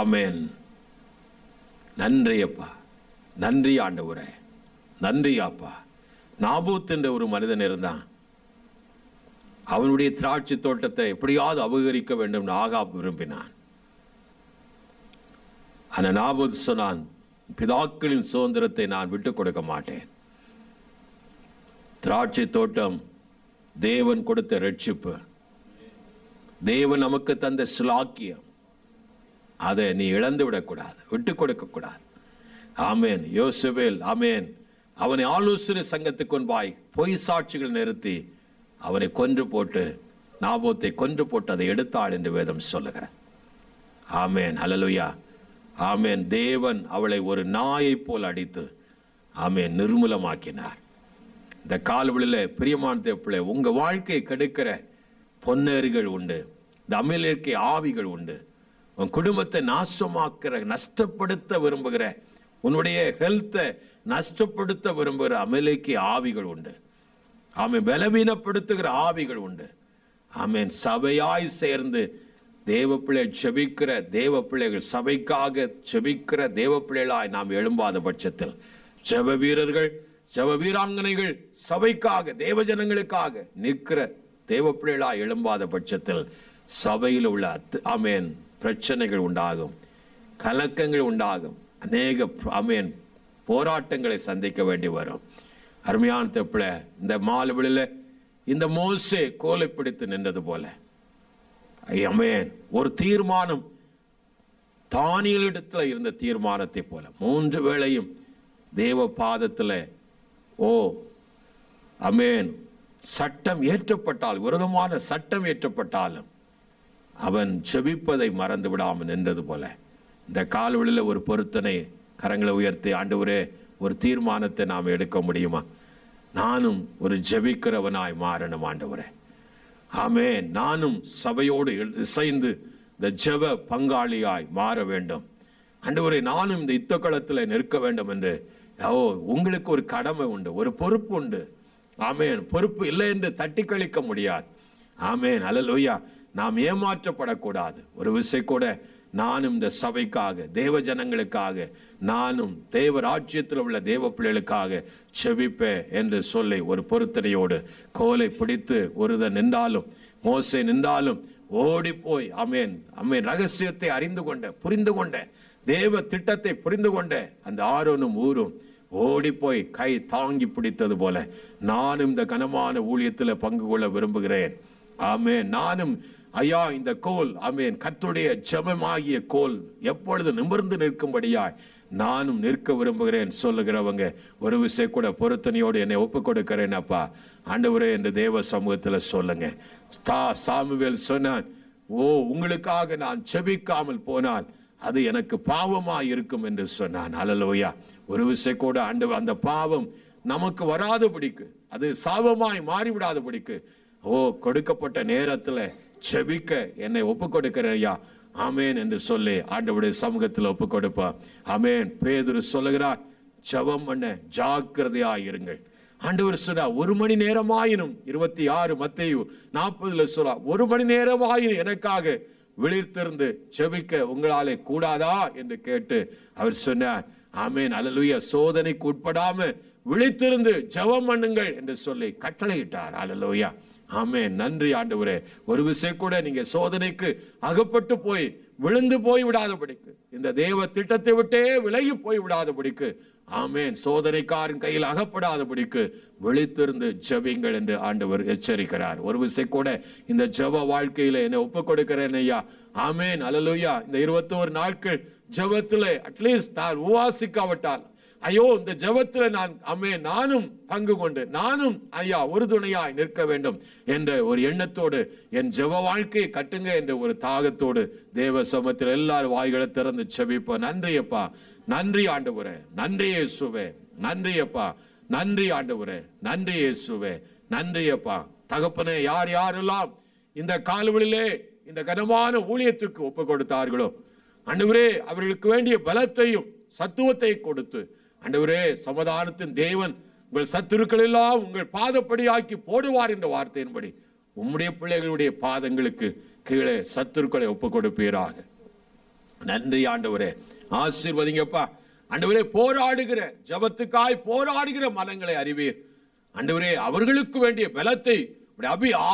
ஆமேன். நன்றி அப்பா, நன்றி ஆண்டவரே, நன்றி அப்பா. நாபோத் என்ற ஒரு மனிதன் இருந்தான். அவனுடைய திராட்சை தோட்டத்தை எப்படியாவது அபகரிக்க வேண்டும் ஆகாப் விரும்பினான். ஆனா நாபோத் சொன்னான், பிதாக்களின் சுதந்திரத்தை நான் விட்டுக் கொடுக்க மாட்டேன். திராட்சை தோட்டம் தேவன் கொடுத்த ரட்சிப்பு, தேவன் நமக்கு தந்த சுலாக்கியம், அதை நீ இழந்து விடக்கூடாது, விட்டுக் கொடுக்க கூடாது. ஆமேன். யோசேபேல், ஆமேன், அவனை ஆலோசனை சங்கத்துக்கு முன்பாய் பொய் சாட்சிகள் நிறுத்தி அவனை கொன்று போட்டு, நாபோத்தை கொன்று போட்டு அதை எடுத்தாள் என்று வேதம் சொல்லுகிறார். ஆமேன், ஹல்லேலூயா, ஆமேன். தேவன் அவளை ஒரு நாயை போல் அடித்து, ஆமேன், நிர்மூலமாக்கினார். இந்த கால்வழியில் பிரியமான தேவப்பிள்ளை, உங்க வாழ்க்கையை கெடுக்கிற பொன்னேறிகள் உண்டு, இந்த அமிலேற்கை ஆவிகள் உண்டு. உன் குடும்பத்தை நாசமாக்குற, நஷ்டப்படுத்த விரும்புகிற, உன்னுடைய ஹெல்த்தை நஷ்டப்படுத்த விரும்புகிற அமிலேற்கை ஆவிகள் உண்டு. ஆமேன், பலவீனப்படுத்துகிற ஆவிகள் உண்டு. ஆமேன். சபையாய் சேர்ந்து தேவ பிள்ளை செபிக்கிற தேவ பிள்ளைகள், சபைக்காக செபிக்கிற தேவ பிள்ளைகளாய் நாம் எழும்பாத பட்சத்தில், ஜெப வீரர்கள், ஜெப வீராங்கனைகள், சபைக்காக தேவ ஜனங்களுக்காக நிற்கிற தேவ பிள்ளைகளாய் எழும்பாத பட்சத்தில் சபையில் உள்ள ஆமேன் பிரச்சனைகள் உண்டாகும், கலக்கங்கள் உண்டாகும், அநேக ஆமேன் போராட்டங்களை சந்திக்க வேண்டி வரும். அருமையான தேவ, இந்த மாலவெளியில இந்த மோசே கோலை பிடித்து நின்றது போல, ஆமென், ஒரு தீர்மானம், தானியேலிடத்தில் இருந்த தீர்மானத்தை போல 3 வேளையும் தேவ பாதத்தில், ஓ ஆமென், சட்டம் ஏற்றப்பட்டால், விரோதமான சட்டம் ஏற்றப்பட்டாலும் அவன் செபிப்பதை மறந்து விடாமல் நின்றது போல, இந்த கால்வெளியில் ஒரு பொருத்தனை கரங்களை உயர்த்தி, ஆண்டவரே, ஒரு தீர்மானத்தை நாம் எடுக்க முடியுமா? நானும் ஒரு ஜெபிக்கிறவனாய் மாறணும் ஆண்டவரே. ஆமென். நானும் சபையோடு இசைந்து இந்த ஜெப பங்காளியாய் மாற வேண்டும் ஆண்டவரே. நானும் இந்த யுத்தக்களத்தில் நிற்க வேண்டும் என்று உங்களுக்கு ஒரு கடமை உண்டு, ஒரு பொறுப்பு உண்டு. ஆமென். பொறுப்பு இல்லை என்று தட்டி கழிக்க முடியாது. ஆமென், ஹல்லேலூயா. நாம் ஏமாற்றப்படக்கூடாது. ஒரு விஷயம் கூட, நானும் இந்த சபைக்காக, தேவ ஜனங்களுக்காக, நானும் தேவ ராஜ்யத்தில் உள்ள தேவ பிள்ளைகளுக்காக செபிப்பேன் என்று சொல்லி ஒரு பொருத்தனையோடு கோலை பிடித்து ஒருதன் நின்றாலும், மோசே நின்றாலும் ஓடி போய், ஆமென், ஆமென், ரகசியத்தை அறிந்து கொண்ட, புரிந்து கொண்ட, தேவ திட்டத்தை புரிந்து கொண்ட அந்த ஆரோனும் ஊரும் ஓடி போய் கை தாங்கி பிடித்தது போல, நானும் இந்த கனமான ஊழியத்தில் பங்கு கொள்ள விரும்புகிறேன். ஆமென். நானும் ஐயா, இந்த கோல், ஆமென், கர்த்தருடைய ஜெபமாகிய கோல் எப்பொழுது நிமிர்ந்து நிற்கும்படியாய் நானும் நிற்க விரும்புகிறேன் சொல்லுகிறவங்க ஒரு விஷயம் கூட பொருத்தனையோடு என்னை ஒப்புக் கொடுக்கிறேன் அப்பா ஆண்டவரே என்று தேவ சமூகத்தில் சொல்லுங்க. சாமுவேல் சொன்னான், ஓ, உங்களுக்காக நான் செபிக்காமல் போனால் அது எனக்கு பாவமா இருக்கும் என்று சொன்னான். ஹல்லேலூயா. ஒரு விஷயம் கூட ஆண்டவர் அந்த பாவம் நமக்கு வராதபடிக்கு, அது சாபமாய் மாறிவிடாதபடிக்கு, கொடுக்கப்பட்ட நேரத்தில் செபிக்க என்னை ஒப்புக் கொடுக்கிறையா, ஆமேன் என்று சொல்லி ஆண்டவருடைய சமூகத்தில் ஒப்புக் கொடுப்பா. ஆமேன். பேதுரு சொல்லுகிறார், ஜெபம் பண்ண ஜாக்கிரதையா இருங்கள். ஆண்டவர் சொல்றா, 1 மணி நேரமாயினும், 26 மத்தேயு 40 சொல்றா, 1 மணி நேரமாயினும் எனக்காக விழித்திருந்து செபிக்க உங்களாலே கூடாதா என்று கேட்டு அவர் சொன்னார். ஆமேன், ஹல்லேலூயா. சோதனைக்கு உட்படாம விழித்திருந்து ஜெபம் பண்ணுங்கள் என்று சொல்லி கட்டளையிட்டார். ஹல்லேலூயா. ஆமென். நன்றி ஆண்டவரே. ஒரு விஷயம் கூட நீங்க சோதனைக்கு அகப்பட்டு போய் விழுந்து போய் விடாதபடிக்கு, இந்த தேவ திட்டத்தை விட்டே விலகி போய் விடாதபடிக்கு, ஆமென், சோதனைக்காரன் கையில் அகப்படாதபடிக்கு விழித்திருந்து ஜெபிங்கள் என்று ஆண்டவர் எச்சரிக்கிறார். ஒரு விஷயம் கூட, இந்த ஜெப வாழ்க்கையில என்னை ஒப்புக் கொடுக்கிறேன் ஐயா. ஆமென், ஹல்லேலூயா. இந்த 21 நாட்கள் ஜெபத்திலே அட்லீஸ்ட் நான் உவாசிக்காவிட்டால், ஐயோ, இந்த ஜெபத்தில் நானும் பங்கு கொண்டு, நானும் ஐயா ஒரு துணையாய் நிற்க வேண்டும் என்ற ஒரு எண்ணத்தோடு என் ஜெப வாழ்க்கையை கட்டுங்க என்ற ஒரு தாகத்தோடு தேவ சமூகத்தில் எல்லாரும் வாய்களை திறந்து செபிப்போம். நன்றி அப்பா, நன்றி ஆண்டவரே, நன்றி இயேசுவே, நன்றி அப்பா, நன்றி ஆண்டவரே, நன்றி இயேசுவே, நன்றி அப்பா. தகப்பனே, யார் யாரெல்லாம் இந்த கால்வெளியிலே இந்த கனமான ஊழியத்துக்கு ஒப்பு கொடுத்தார்களோ, ஆண்டவரே அவர்களுக்கு வேண்டிய பலத்தையும் சத்துவத்தை கொடுத்து, ஆண்டவரே சமாதானத்தின் தேவன் உங்கள் சத்துருக்கள் எல்லாம் உங்கள் பாதப்படியாக்கி போடுவார் என்ற வார்த்தையின்படி உம்முடைய பிள்ளைகளுடைய பாதங்களுக்கு கீழே சத்துருக்களை ஒப்புக் கொடுப்பீராக. நன்றி ஆண்டவரே, ஆசீர்வதிங்கப்பா. ஆண்டவரே, போராடுகிற ஜபத்துக்காய் போராடுகிற மனங்களை அறிவீர். ஆண்டவரே, அவர்களுக்கு வேண்டிய பலத்தை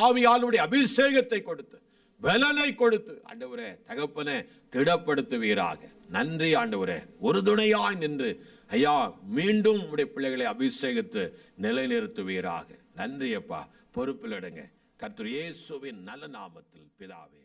ஆவியானுடைய அபிஷேகத்தை கொடுத்து பலனை கொடுத்து ஆண்டவரே தகப்பனை திடப்படுத்துவீராக. நன்றி ஆண்டவரே, ஒரு துணையாய் நின்று ஐயா மீண்டும் உடைய பிள்ளைகளை அபிஷேகித்து நிலைநிறுத்துவீராக. நன்றி அப்பா, பொறுப்பில் எடுங்க. கர்த்தர் இயேசுவின் நல்ல நாமத்தில் பிதாவே.